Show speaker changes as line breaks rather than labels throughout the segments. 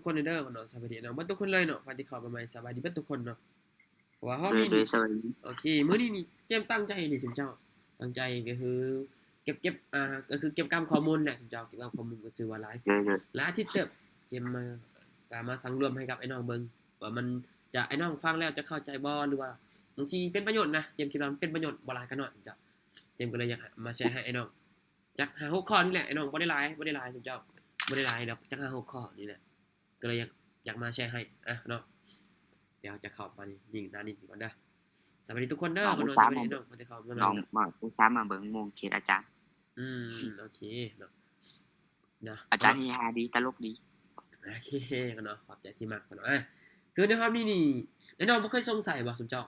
ทุกคนเด้อเนาะสบายดีเนาะเบิดทุกคนเลยเนาะที่เข้ามาใหม่สบายดีเบิดทุกคนเนาะเพราะว่าเฮามี
โดยสวัสดีโ
อเคมื้อนี้นี่เจมส์ตั้งใจนี่ซุมเจ้าตั้งใจก็คือเก็บก็คือเก็บกำข้อมูลแหละซุมเจ้าเก็บกำข้อมูลก็ถือว่าหลายโ
ดย
หลายอาทิตย์เติบเจมมาก็มาสังรวมให้กับไอ้น้องเบิ่งว่ามันจะไอ้น้องฟังแล้วจะเข้าใจบ่หรือว่าบางทีเป็นประโยชน์นะเจมคิดว่ามันเป็นประโยชน์บ่หลายก็น้อยซุมเจ้าเจมก็เลยอยากมาแชร์ให้ไอ้น้องจัก5-6ข้อนี่แหละไอ้น้องบ่ได้หลายซุมเจ้าบ่ได้หลายดอกจัก5-6ข้อนี่แหละก็เลยอยากมาแชร์ให้เนาะเดี๋ยวจะเข้ามานี่หน้านี้ก่อนเด้อสวัสดีทุกคนเด้อน
้องข
อโทษสอ
ุตส่าห์มาว
ัสดีน้องที่เข้ามาใหม่น
้องเ
นาะม
าอุตส่าห์มาเบิ่งโมงเขตอาจารย์อ
ืมโอเคเนาะ
อาจารย์เ
นาะเ
ฮฮาดีตลกดี
โอเคกันเนาะขอบใจที่มักกันเนาะคือในความนี่ไอ้น้องบ่เคยสงสัยบ่สมเจ้า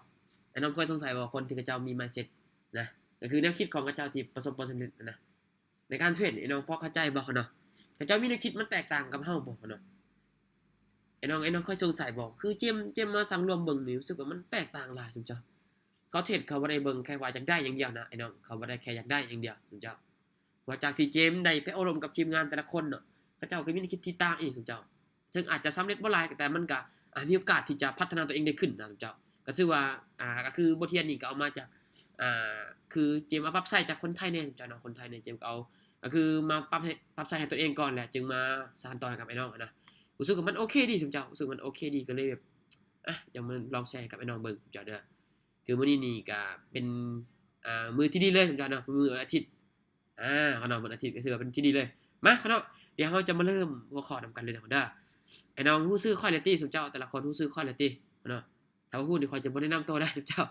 ไอ้น้องเคยสงสัยบ่คนที่เขาเจ้ามี mindset นะก็คือแนวคิดของเขาเจ้าที่ประสบผลสำเร็จนะในการเทรดไอ้น้องพอเข้าใจบ่เนาะเขาเจ้ามีแนวคิดมันแตกต่างกับเฮาบ่เนาะไอ้น้องเคยสงสัยบ่คือเจมมาสังรวมเบิ่งนี่รู้สึกว่ามันแตกต่างหลายสมเจ้าเขาเทรดเขาบ่ได้เบิ่งแค่ว่าอยากได้อย่างเดียวนะไอ้น้องเขาบ่ได้แค่อยากได้อย่างเดียวสมเจ้าว่าจากที่เจมได้ไปอบรมกับทีมงานแต่ละคนเนาะเขาเจ้าก็มีแนวคิดที่ต่างอีกสมเจ้าซึ่งอาจจะสำเร็จบ่หลายแต่มันก็มีโอกาสที่จะพัฒนาตัวเองได้ขึ้นนะสมเจ้าก็ถือว่าก็คือบทเรียนนี่ก็เอามาจากคือเจมเอาปรับใช้จากคนไทยเนี่ยสมเจ้าเนาะคนไทยเนี่ยเจมก็เอาก็คือมาปรับใช้ให้ตัวเองก่อนแหละจึงมาสานต่อให้กับไอ้น้องนะรู้สึกว่ามันโอเคดีสมเจ้ารู้สึกมันโอเคดีก็เลยแบบเดี๋ยวมาลองแชร์กับไอ้น้องเบิ่งสมเจ้าเด้อคือมื้อนี้นี่ก็เป็นมื้อที่ดีเลยสมเจ้าเนาะมื้อวันอาทิตย์เขาเนาะวันอาทิตย์ก็ถือว่าเป็นที่ดีเลยมาเขาเนาะเดี๋ยวเราจะมาเริ่มหัวข้อนำกันเลยเนาะเด้อไอ้น้องฮู้ชื่อควอลิตีสมเจ้าแต่ละคนฮู้ชื่อควอลิตีเนาะถ้าฮู้นี่ค่อยจะบ่แนะนำตัวได้สมเจ้า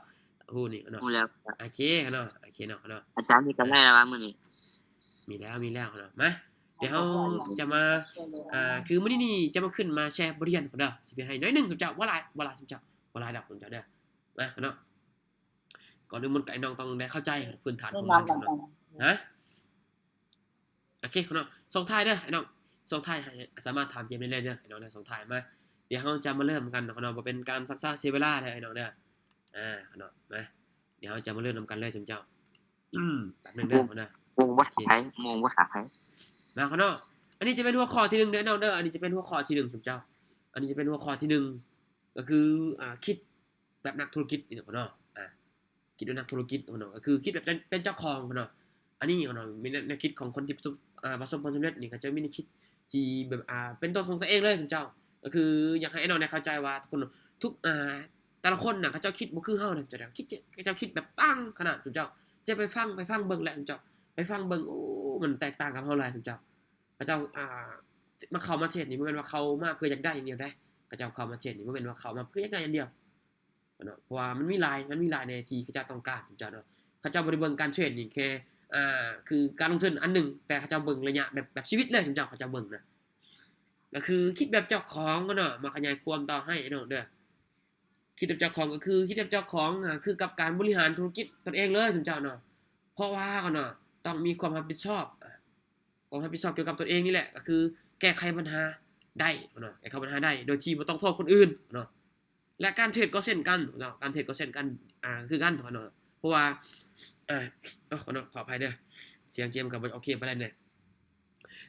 ฮู้นี่เนาะ
รู้แล้วโ
อเคเนาะโอเคเนาะเนาะอ
าจารย์มีกันได้แล้วว่ามื้อนี้
มีแล้วเนาะมาเดี๋ยวเราจะมาคือมื้อนี้นี่จะมาขึ้นมาแชร์บทเรียนเด้อสิไปให้น้อยหนึงสมเจ้าบ่หลายสมเจ้าบ่หลายดอกสมเจ้าเด้อมาเนาะก่อนอื่นมันก็ไอ้น้องต้องได้เข้าใจพื้นฐานของมันเนาะฮะโอเคเนาะส่งท้ายเด้อไอ้น้องส่งท้ายให้สามารถถามเจมส์ได้เลยเด้อไอ้น้องได้ส่งท้ายมาเดี๋ยวเราจะมาเริ่มกันเนาะบ่เป็นการซักซ่าเสียเวลาเด้อไอ้น้องเด้อเนาะมาเดี๋ยวเราจะมาเริ่มนำกันเลยสมเจ้าแป๊บนึงเด้อเนาะ
โมงบ่โ
อเค
ถาไผโมงบ่ถาไผม
าข้างนอกอันนี้จะเป็นหัวข้อที่1เด้อน้องเด้ออันนี้จะเป็นหัวข้อที่1สุมเจ้าอันนี้จะเป็นหัวข้อที่1ก็คือคิดแบบนักธุรกิจนี่เนาะคิดแบบนักธุรกิจเนาะก็คือคิดแบบเป็นเจ้าของเนาะอันนี้เนาะมีแนวคิดของคนที่ประสบความสำเร็จนี่ก็จะมีแนวคิดที่แบบเป็นตัวของตัวเองเลยสุมเจ้าก็คืออยากให้น้องได้เข้าใจว่าทุกคนทุกแต่ละคนน่ะเขาเจ้าคิดบ่คือเฮาน่ะเจ้าคิดเขาเจ้าคิดแบบตั้งขนาดสุมเจ้าจะไปฟังเบิ่งแหละสุมเจ้าไปฟังเบิ่งโอ้มันแตกต่างกับเฮาหลายสุมเจ้า พระเจ้ามาเข้ามาเทศนี่บ่แม่นว่าเขามาเพื่ออยากได้อย่างเดียวได้พระเจ้าเข้ามาเทศนี่บ่แม่นว่าเขามาเพื่ออยากได้อย่างเดียวเนาะเพราะว่ามันมีหลายในที่เขาเจ้าต้องการเจ้าเนาะเขาเจ้าบ่ได้เบิ่งการเทรดนี่แค่คือการลงทุนอันหนึ่งแต่เขาเจ้าเบิ่งระยะแบบชีวิตเลยเจ้าเขาเจ้าเบิ่งนะก็คือคิดแบบเจ้าของเนาะมาขยายความต่อให้เนาะเด้อคิดแบบเจ้าของก็คือคิดแบบเจ้าของคือกับการบริหารธุรกิจตนเองเลยเจ้าเนาะเพราะว่าเนาะต้องมีความรับผิดชอบความรับผิดชอบเกี่ยวกับตัวเองนี่แหละก็คือแก้ไขปัญหาได้เนาะแก้ไขปัญหาได้โดยที่บ่ต้องโทษคนอื่นเนาะและการเทรดก็เช่นกันเนาะการเทรดก็เช่นกันคือกันเนาะเพราะว่าขออภัยเด้อเสียงเกมก็บ่โอเคปานใดเด้อ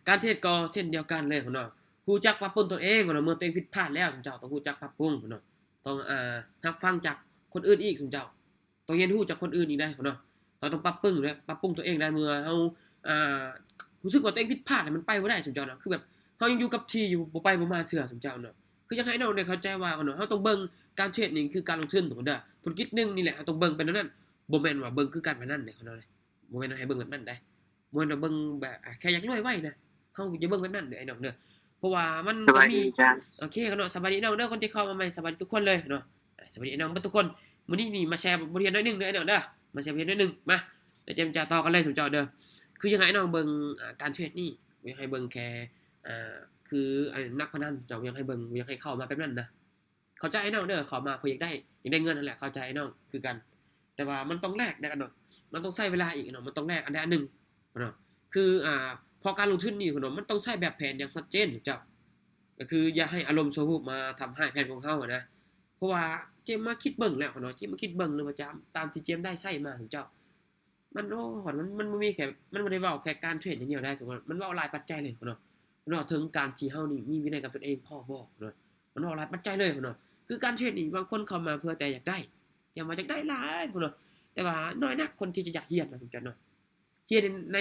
การเทรดก็เช่นเดียวกันเลยเนาะรู้จักปรับปรุงตนเองเนาะเมื่อตัวเองผิดพลาดแล้วเจ้าต้องรู้จักปรับปรุงเนาะต้องรับฟังจากคนอื่นอีกเจ้าต้องเรียนรู้จากคนอื่นอีกได้เนาะเราต้องปรับปรุงด้วยปรับปรุงตัวเองได้เมื่อเฮาอ่า รู้สึกว่าตัวเองผิดพลาดมันไปบ่ได้สมเจ้าเนาะคือแบบเฮายังอยู่กับที่อยู่บ่ไปบ่มาเทื่อสมเจ้าเนาะคืออยากให้น้องได้เข้าใจว่าเนาะเฮาต้องเบิ่งการเทรดนี่คือการลงทุนถูกเด้อธุรกิจนึงนี่แหละเฮาต้องเบิ่งเป็นนั้นบ่แม่นว่าเบิ่งคือการพนันเด้เขาเนาะบ่แม่นให้เบิ่งแบบนั้นได้บ่แม่นว่าเบิ่งแบบแค่อยากรวยไว้นะเฮาอย่าเบิ่งแบบนั้นเด้อไอ้น้องเด้อเพราะว่ามัน
สวัส
ก็มี
ดีอาจารย์โ
อเคเนาะสบายดีน้องเด้อคนที่เข้ามาใหม่สบายดีทุกคนเลยเนาะสบายดีน้องเบิดทุกคนมื้อนี้นี่มาแชร์บทเรียนหน่อยนึงเด้อไอ้น้องเด้อมาแชร์บทเรียนหน่อยนึงมาเดี๋ยวเจมจะต่อกันเลยสมเจ้าเด้อคืออยากให้น้องเบิ่งการเทรดนี่ บ่อยากให้เบิ่งแค่อ่าคือนักพนันเจ้าบ่อยากให้เบิ่งบ่อยากให้เข้ามาแบบนั้นนะเข้าใจไอ้น้องเด้อเข้ามาเพื่ออยากได้เงินนั่นแหละเข้าใจไอ้น้องคือกันแต่ว่ามันต้องแลกได้กันเนาะมันต้องใช้เวลาอีกเนาะมันต้องแลกอันใดอันหนึ่งเนาะคือพอการลงทุนนี่เนาะมันต้องใช้แบบแผนอย่างชัดเจนเจ้าก็คืออย่าให้อารมณ์ชั่ววูบมาทำให้แผนของเฮาอะนะเพราะว่าเจมมาคิดเบิ่งแล้วเนาะเจมมาคิดเบิ่งเลยว่าตามที่เจมได้ใช้มาเจ้า มันโอ้มันบ่มีแค่มันบ่ได้เว้าแค่การเทรดอย่างเดียวได้ถูกบ่มันเว้าหลายปัจจัยเลยเนาะ เนาะถึงการที่เฮานี่มีวินัยกับตนเองพอบ่เนาะมันเว้าหลายปัจจัยเลยเนาะคือการเทรดนี่บางคนเข้ามาเพื่อแต่อยากได้แต่ว่าอยากได้หลายเนาะแต่ว่าน้อยนักคนที่จะอยากเรียนนะทุกท่านเนาะเรียนใ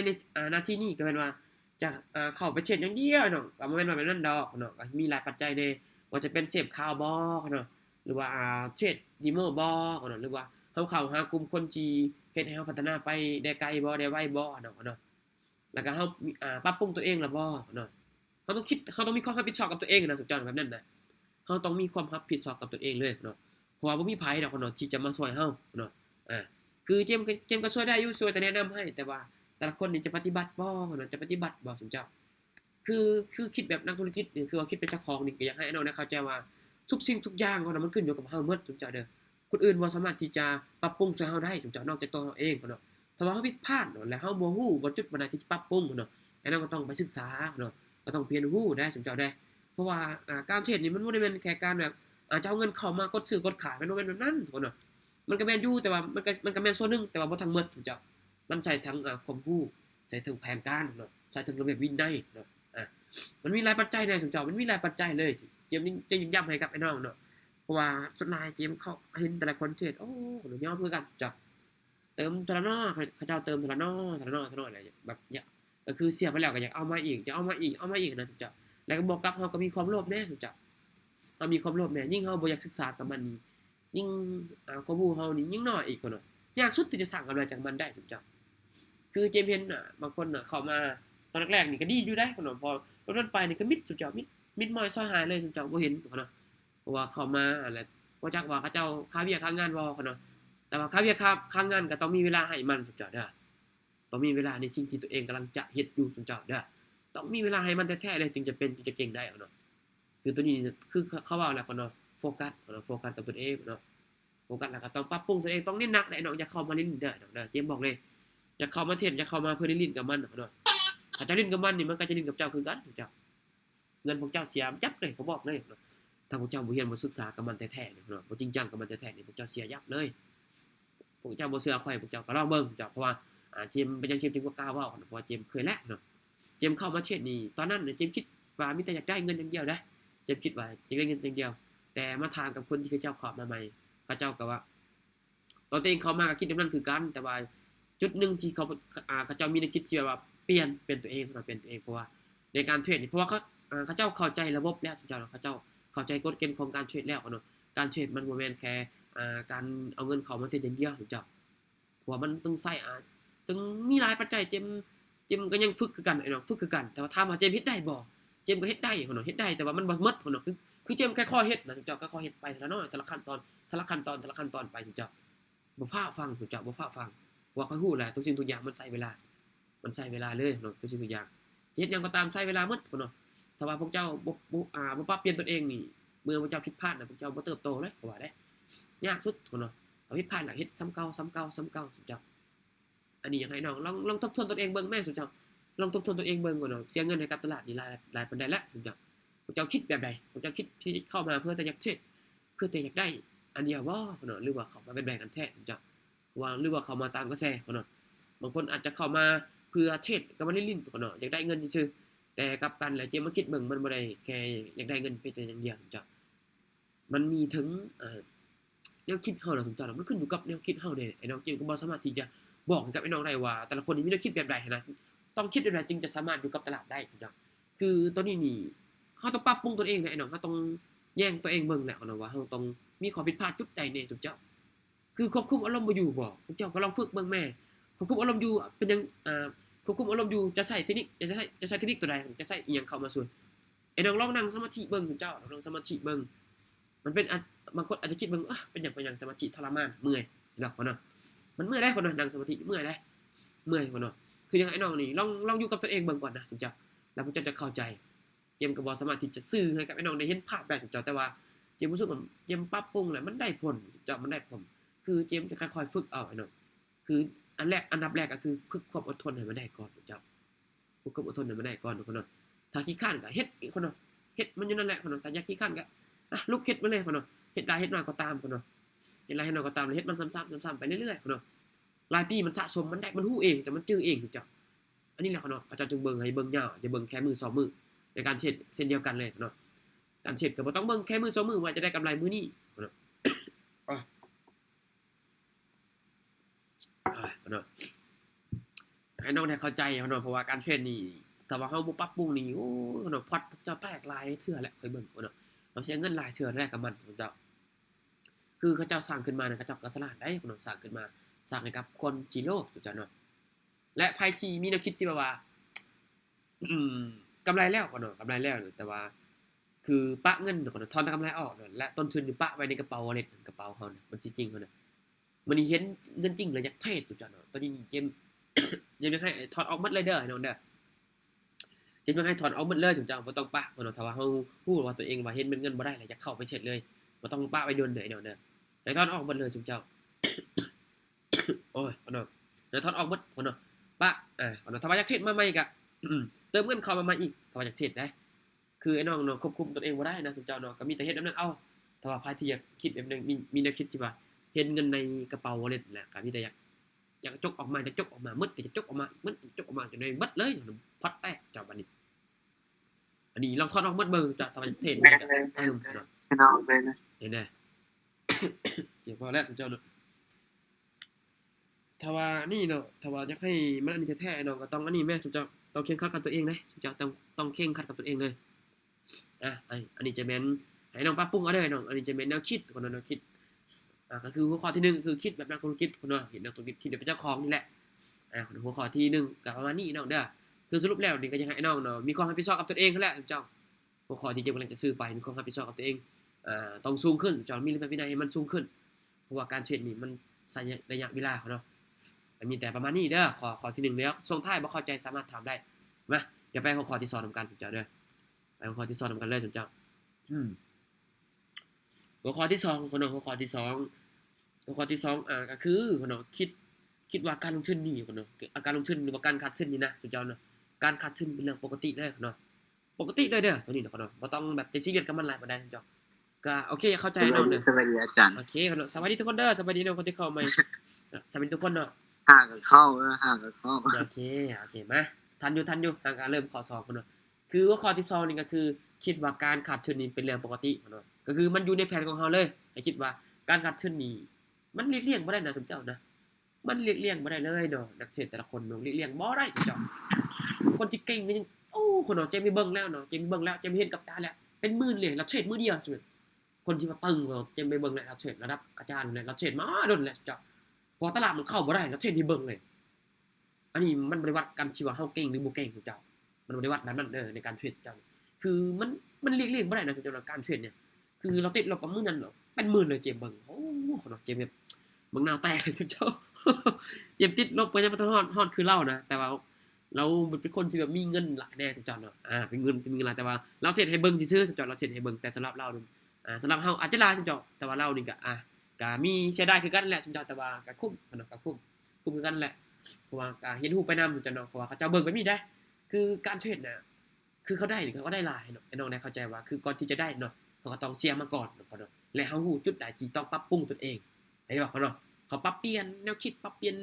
นหน้าที่นี้ก็แม่นว่าจะเข้าไปเทรดอย่างเดียวเนาะก็บ่แม่นว่าแบบนั้นดอกเนาะก็มีหลายปัจจัยแน่ว่าจะเป็นเสพข่าวบ่เนาะหรือว่าเทรด demo บ่เนาะหรือว่าเฮาเข้าหากลุ่มคนที่เฮ็ดให้เฮาพัฒนาไปได้ไกลบ่ได้ไวบ่เนาะแล้วก็เฮาปรับปรุงตัวเองแล้วบ่เนาะ เขาต้องมีความรับผิดชอบกับตัวเองนะทุกเจ้าแบบนั้นน่ะเขาต้องมีความรับผิดชอบกับตัวเองเลยเนาะเพราะว่าบ่มีไผดอกเนาะที่จะมาช่วยเฮาเนาะคือเจมส์ก็ช่วยได้อยู่ช่วยแต่แนะนำให้แต่ว่าแต่ละคนนี่จะปฏิบัติบ่เนาะจะปฏิบัติบ่ทุกเจ้าคือคิดแบบนักธุรกิจนี่คือว่าคิดเป็นเจ้าของนี่ก็อยากให้น้องได้เข้าใจว่าทุกสิ่งทุกอย่างเนาะมันขึ้นอยู่กับเฮาหมดทุกเจ้าเด้อคนอื่นบ่สามารถที่จะปรับปรุงช่วยเฮาได้ทุกเจ้านอกจากตัวเฮาเองเนาะถ้าว่าเฮาผิดพลาดเนาะแล้วเฮาบ่ฮู้บ่จุดบ่ได้ที่จะปรับปรุงเนาะให้น้องก็ต้องไปศึกษาเนาะ ก็ต้องเรียนรู้ได้สมเจ้าได้เพราะว่าการเทรดนี่มันบ่ได้แม่นแค่การแบบจะเอาเงินเข้ามากดซื้อกดขายมันบ่แม่นแบบนั้นทุกคนเนาะมันก็แม่นอยู่แต่ว่ามันก็แม่นส่วนหนึงแต่ว่าบ่ทั้งหมดสมเจ้ามันใช้ทั้งความรู้ใช้ทั้งแผนการเนาะใช้ทั้งระเบียบวินัยเนาะมันมีหลายปัจจัยแน่สมเจ้ามันมีหลายปัจจัยเลยเจมส์นี่จะย้ำให้กับไอ้น้องเนาะเพราะว่าส่วนหลายเจมส์เขาเห็นแต่ละคนเทรดโอ้หนูยอมคือกันจ้ะเติมเท่าละน้อเขาเจ้าเติมเท่าละน้อเท่าละน้อเท่าละน้ออะไรแบบก็คือเสียไปแล้วก็อยากเอามาอีกจะเอามาอีกเอามาอีกนะทุกเจ้าแล้วก็บอกกับเฮาก็มีความโลภแน่ทุกเจ้าเฮามีความโลภแน่ยิ่งเฮาบ่อยากศึกษากับมันนี่ยิ่งความรู้เฮานี่ยิ่งน้อยอีกพุ่นน่ะยากสุดที่จะสร้างกำไรจากมันได้ทุกเจ้าคือเจมส์เห็นบางคนเข้ามาตอนแรกๆนี่ก็ดีอยู่ได้พุ่นน่ะพอต้นๆไปนี่ก็มิดทุกเจ้ามิดมอยซอยหายเลยทุกเจ้าบ่เห็นพุ่นน่ะเพราะว่าเข้ามาแล้วบ่จักว่าเขาเจ้าค่าเวียกค่างานบ่พุ่นน่ะแต่ว่าค่าเวียกค่างานก็ต้องมีเวลาให้มันทุกเจ้าเด้อ ต้องมีเวลาในสิ่งที่ตัวเองกำลังจะเฮ็ดอยู่จนเจ้าเด้อต้องมีเวลาให้มันแท้ๆเลยจึงจะเป็นจึงจะเก่งได้เนาะคือตัวนี้คือเขาว่าแล้วก็เนาะโฟกัสเนาะโฟกัสกับตัวเองเนาะโฟกัสแล้วก็ต้องปรับปรุงตัวเองต้องเน้นหนักได้เนาะอย่าเข้ามาลิ้นเด้อเด้อเจมบอกเลยอย่าเข้ามาเทรนอย่าเข้ามาเพื่อลิ้นกับมันเนาะถ้าจะลิ้นกับมันนี่มันก็จะลิ้นกับเจ้าคือกันเจ้าเงินของเจ้าเสียจับเลยผมบอกเลยเนาะถ้าพวกเจ้าบ่เรียนบ่ศึกษากับมันแท้ๆนี่เนาะบ่จริงจังกับมันแท้ๆนี่พวกเจ้าเสียยับเลยพวกเจ้าบ่เชื่อข่อยพวกเจ้าก็ลองเบิ่งเจ้าเพราะว่าเจมเป็นยังเจมจึงบ่กล้าเว้าเพราะว่าเจมเคยแล้วเนาะเจมเข้ามาเทรดนี่ตอนนั้นเจมคิดว่ามีแต่อยากได้เงินอย่างเดียวเด้อเจมคิดว่าอยากได้เงินอย่างเดียวแต่มาถามกับคนที่เขาเจ้าเข้ามาใหม่เขาเจ้าก็ว่าตอนตัวเองเข้ามาก็คิดแบบนั้นคือกันแต่ว่าจุดหนึงที่เขาเจ้ามีแนวคิดที่แบบว่าเปลี่ยนตัวเองเนาะเปลี่ยนตัวเองเพราะว่าในการเทรดนี่เพราะว่าเขาเจ้าเข้าใจระบบแล้วเขาเจ้าเข้าใจกฎเกณฑ์ของการเทรดแล้วเนาะการเทรดมันบ่แม่นแค่การเอาเงินเข้ามาเทรดอย่างเดียวเขาเจ้าเพราะว่ามันต้องใช้ถึงมีหลายปัจจัยเจมก็ยังฝึกคือกันไอ้น้องฝึกคือกันแต่ว่าถามว่าเจมเฮ็ดได้บ่เจมก็เฮ็ดได้พุ่นเนาะเฮ็ดได้แต่ว่ามันบ่หมดพุ่นเนาะคือเจมค่อยๆเฮ็ดนะเจ้าค่อยๆเฮ็ดไปทีละน้อยทีละขั้นตอนทีละขั้นตอนไปเจ้าบ่ฟ้าวฟังเจ้าบ่ฟ้าวฟังว่าค่อยฮู้แหละทุกสิ่งทุกอย่างมันใช้เวลาเลยเนาะทุกสิ่งทุกอย่างเฮ็ดหยังก็ตามใช้เวลาหมดพุ่นเนาะถ้าว่าพวกเจ้าบ่ปรับเปลี่ยนตนเองนี่เมื่อพวกเจ้าผิดพลาดน่ะพวกเจ้าบ่เติบโตเลยก็ว่าได้ยากสุดพุ่นเนาะถ้าผิดพลาดแล้วเฮ็ดซ้ำเก่าเจ้า อันนี้อยากให้น้องลองทบทวนตนเองเบิ่งแม่สุดเจ้าลองทบทวนตัวเองเบิ่งก่อนเนาะเสียเงินให้กับตลาดนี่หลายปานใดแล้วสุดเจ้าพวกเจ้าคิดแบบใดพวกเจ้าคิดที่เข้ามาเพื่อแต่อยากเทรดเพื่อแต่อยากได้อันเดียวบ่เนาะหรือว่าเข้ามาเป็นแบ่งกันแท้สุดเจ้าว่าหรือว่าเข้ามาตามกระแสเนาะบางคนอาจจะเข้ามาเพื่อเทรดก็บ่ได้ลิ้นเนาะอยากได้เงินซื่อๆแต่กลับกันแล้วเจมาคิดเบิ่งมันบ่ได้แค่อยากได้เงินเพียงแต่อย่างเดียวสุดเจ้ามันมีถึงแนวคิดเฮาน่ะสุดเจ้ามันขึ้นอยู่กับแนวคิดเฮาเด้ไอ้น้องเจมก็บ่สามารถที่จะ บอกกับไอ้น้องได้ว่าแต่ละคนนี่มีแนวคิดแบบใดนะต้องคิดแบบใดจึงจะสามารถอยู่กับตลาดได้ครับคือตอนนี้นี่เฮาต้องปรับปรุงตนเองนะไอ้น้องเฮาต้องแย่งตัวเองเบิ่งแหละเนาะว่าเฮาต้องมีข้อผิดพลาดจุดใดแน่สุดเจ้าคือควบคุมอารมณ์บ่อยู่บ่พวกเจ้าก็ลองฝึกเบิ่งแม่ควบคุมอารมณ์อยู่เป็นหยังควบคุมอารมณ์อยู่จะใช้เทคนิคจะใช้เทคนิคตัวใดจะใช้อีหยังเข้ามาช่วยไอ้น้องลองนั่งสมาธิเบิ่งเจ้าลองสมาธิเบิ่งมันเป็นบางคนอาจจะคิดเบิ่งเป็นหยังสมาธิทรมานเมื่อยเนาะเนาะ มันเมื่อยได้คนนั่งสมาธิเมื่อยได้เมื่อยคนเนาะคือยังไอ้น้องนี่ลองอยู่กับตัวเองเบิ่งก่อนนะถึงจะแล้วผมจะเข้าใจเจมก็บ่สามารถที่จะสื่อให้กับไอ้น้องได้เห็นภาพได้ถึงจะแต่ว่าเจมรู้สึกว่าเจมปรับปรุงแล้วมันได้ผลจะมันได้ผลคือเจมจะค่อยๆฝึกเอาไอ้น้องคืออันดับแรกก็คือฝึกความอดทนให้มันได้ก่อนถึงจะฝึกความอดทนให้มันได้ก่อนคนเนาะถ้าขี้คร้านก็เฮ็ดอีกคนเนาะเฮ็ดมันอยู่นั่นแหละคนเนาะถ้าอยากขี้คร้านก็ลุกเฮ็ดมาเลยคนเนาะเฮ็ดได้เฮ็ดน้อยก็ตามคนเนาะเฮ็ดไรให้น้อยก็ตามเฮ็ดมันซ้ำๆไปเรื่อยๆคนเนาะรายปีมันสะสมมันได้มันฮู้เองแต่มันจื้อเองถูกจ้ะอันนี้แหละเนาะเขาเจ้าจึงเบิ่งให้เบิ่งยาวอย่าเบิ่งแค่มื้อ2มื้อ ในการเทรดเช่นเดียวกันเลยเนาะการเทรดก็บ่ต้องเบิ่งแค่มื้อ2มื้อว่าจะได้กำไรมื้อนี้เนาะเนาะให้น้องได้เข้าใจเนาะเพราะว่าการเทรดนี่ถ้าว่าเฮาบ่ปรับปรุงนี่โอ้เนาะพอตจะแตกหลายเทื่อแหละค่อยเบิ่งเนาะเราเสียเงินหลายเทื่อแรกกับมันเจ้าคือเขาเจ้าสร้างขึ้นมาเนี่ยเขาเจ้าก็สลาดได้เนาะสร้างขึ้นมาสร้างให้กับคนจีโลกเจ้าเนาะและไผที่มีแนวคิดที่แบบว่ากำไรแล้วเนาะกำไรแล้วแต่ว่าคือปะเงินเนาะถอนแต่กำไรออกและต้นทุนนี่ปะไว้ในกระเป๋า wallet กระเป๋าเฮาน่ะมันสิจริงเฮาน่ะมันนี่เห็นเงินจริงเลยอยากเทรดเจ้าเนาะตอนนี้เจมยังให้ถอนออกหมดเลยเด้อน้องเด้อเจมยังให้ถอนออกหมดเลยเจ้าบ่ต้องปะเนาะถ้าว่าเฮาฮู้ว่าตัวเองว่าเห็นเป็นเงินบ่ได้แล้วอยากเข้าไปเทรดเลยบ่ต้องปะไว้โดนเด้อเนาะให้ถอนออกหมดเลยเจ้าโอ้ยเนาะให้ถอนออกหมดเนาะปะเนาะถ้าว่าอยากเทรดมาใหม่ก็เติมเงินเข้ามาใหม่อีกถ้าว่าอยากเทรดได้คือไอ้น้องเนาะควบคุมตัวเองบ่ได้นะเจ้าเนาะก็มีแต่เฮ็ดแบบนั้นเอาถ้าว่าไผที่อยากคิดแบบนึงมีแนวคิดที่ว่าเห็นเงินในกระเป๋า wallet แหละก็มีแต่อยากจกออกมาจะจกออกมาหมดก็จะจกออกมาหมดจกออกมาจนได้เบิดเลยพอดแตกเจ้าบัดนี้อันนี้ลองถอนออกหมดเบิ่งจ้ะถ้าว่าเทรดมันก็เติมเนาะ
น้องเลยนะ
เห็นได้ เจ็บพอแล้วเจ้าเนาะถ้าว่านี่เนาะถ้าว่าอยากให้มันอันนี้แท้ๆเนาะก็ต้องอันนี้แม่เจ้าต้องเคร่งครัดกับตัวเองเลยเจ้าต้องเคร่งครัดกับตัวเองเลยอันนี้จะแม่นให้น้องปรับปรุงเอาเด้อน้องอันนี้จะแม่นแนวคิดคนแนวคิดก็คือหัวข้อที่1คือคิดแบบนักธุรกิจคนเนาะเห็นนักธุรกิจคิดแบบเป็นเจ้าของนี่แหละหัวข้อที่1ก็ประมาณนี้น้องเด้อคือสรุปแล้วนี่ก็อยากให้น้องเนาะมีความรับผิดชอบกับตัวเองนั่นแหละเจ้าหัวข้อที่เจ้ากำลังจะสื่อไปมีความรับผิดชอบกับตัวเองต้องสูงขึ้นเจ้ามีระเบียบวินัยให้มันสูงขึ้นเพราะว่าการเทรดนี่มันใช้ระยะเวลาเนาะมีแต่ประมาณนี้เด้อข้อที่1แล้วส่งท้ายบ่เข้าใจสามารถถามได้มาเดี๋ยวไปข้อที่2นำกันเจ้าเด้อไปข้อที่2นำกันเลยเจ้าหัวข้อที่2คนเนาะหัวข้อที่2ก็คือคนเนาะคิดว่าการลงทุนนี่คนเนาะการลงทุนหรือว่าการขาดทุนนี่นะเจ้าเนาะการขาดทุนเป็นเรื่องปกติเลยเนาะปกติเลยเด้อตัวนี้เนาะคนเนาะบ่ต้องแบบไปซีเรียสกับมันหลายปานใดเจ้าก็โอเคเข้าใจเนาะเด้อ
สวัสดีอาจารย์
โอเคคนเนาะสวัสดีทุกคนเด้อสวัสดีเนาะคนที่เข้าใหม่สวัสดีทุกคนเนาะ
ห่างกับเข้าโ
อเคมาทันอยู่ทางการเริ่มข้อ2คนเนาะคือว่าข้อที่2นี่ก็คือคิดว่าการขาดทุนนี่เป็นเรื่องปกติเนาะก็คือมันอยู่ในแผนของเราเลยให้คิดว่าการขาดทุนนี่มันหลีกเลี่ยงบ่ได้นะทุกเจ้านะมันหลีกเลี่ยงบ่ได้เลยเนาะนักเทรดแต่ละคนเนาะหลีกเลี่ยงบ่ได้ทุกเจ้าคนที่เก่งก็ยังโอ้คนเนาะเจมี่เบิ่งแล้วเนาะเจมี่เบิ่งแล้วเจมี่เห็นกับตาแล้วเป็นหมื่นเลยเราเทรดมื้อเดียวสุดคนที่ว่าตึงเนาะเจมี่เบิ่งแล้วเราเทรดระดับอาจารย์เลยเราเทรดมาโดนแล้วเจ้าพอตลาดมันเข้าบ่ได้เราเทรดให้เบิ่งเลยอันนี้มันบ่ได้วัดกันที่ว่าเฮาเก่งหรือบ่เก่งทุกเจ้ามันบ่ได้วัดแบบนั้นเด้อในการเทรดเจ้าคือมันหลีกเลี่ยงบ่ได้นะทุกเจ้าการเทรดเนี่ยคือเราติดลบกับมื้อนั้นเนาะเป็นหมื่นเลยเจมเบิ่งโอ้คนเนาะเจมแบบเบิ่งหน้าแตกทุกเจ้า เจมติดลบก็ยังบ่ทันฮอดคือเรานะแต่ว่าเราเป็นคนที่แบบมีเงินหลายแน่ทุกเจ้าเนาะเป็นเงินมีเงินหลายแต่ว่าเราเทรดให้เบิ่งซื่อๆทุกเจ้าเราเทรดให้เบิ่งแต่สำหรับเราสำหรับเฮาอาจจะหลายทุกเจ้าแต่ว่าเรานี่ก็มีเสียดายคือกันแหละทุกเจ้าแต่ว่าก็คุ้มเนาะก็คุ้มคือกันแหละเพราะว่าก็เห็นรูปไปนำทุกเจ้าเนาะเพราะว่าเขาเจ้าเบิ่งแบบนี้ได้คือการเทรดน่ะคือเขาได้นี่เขาก็ได้หลายเนาะไอ้น้องได้เข้าใจว่าคือก่อนที่จะได้เนาะเขาก็ต้องเสียมาก่อนเนาะและเฮาฮู้จุดใดที่ต้องปรับปรุงตนเองให้บอกเขาเนาะเขาปรับเปลี่ยนแนวคิดปรับเปลี่ยน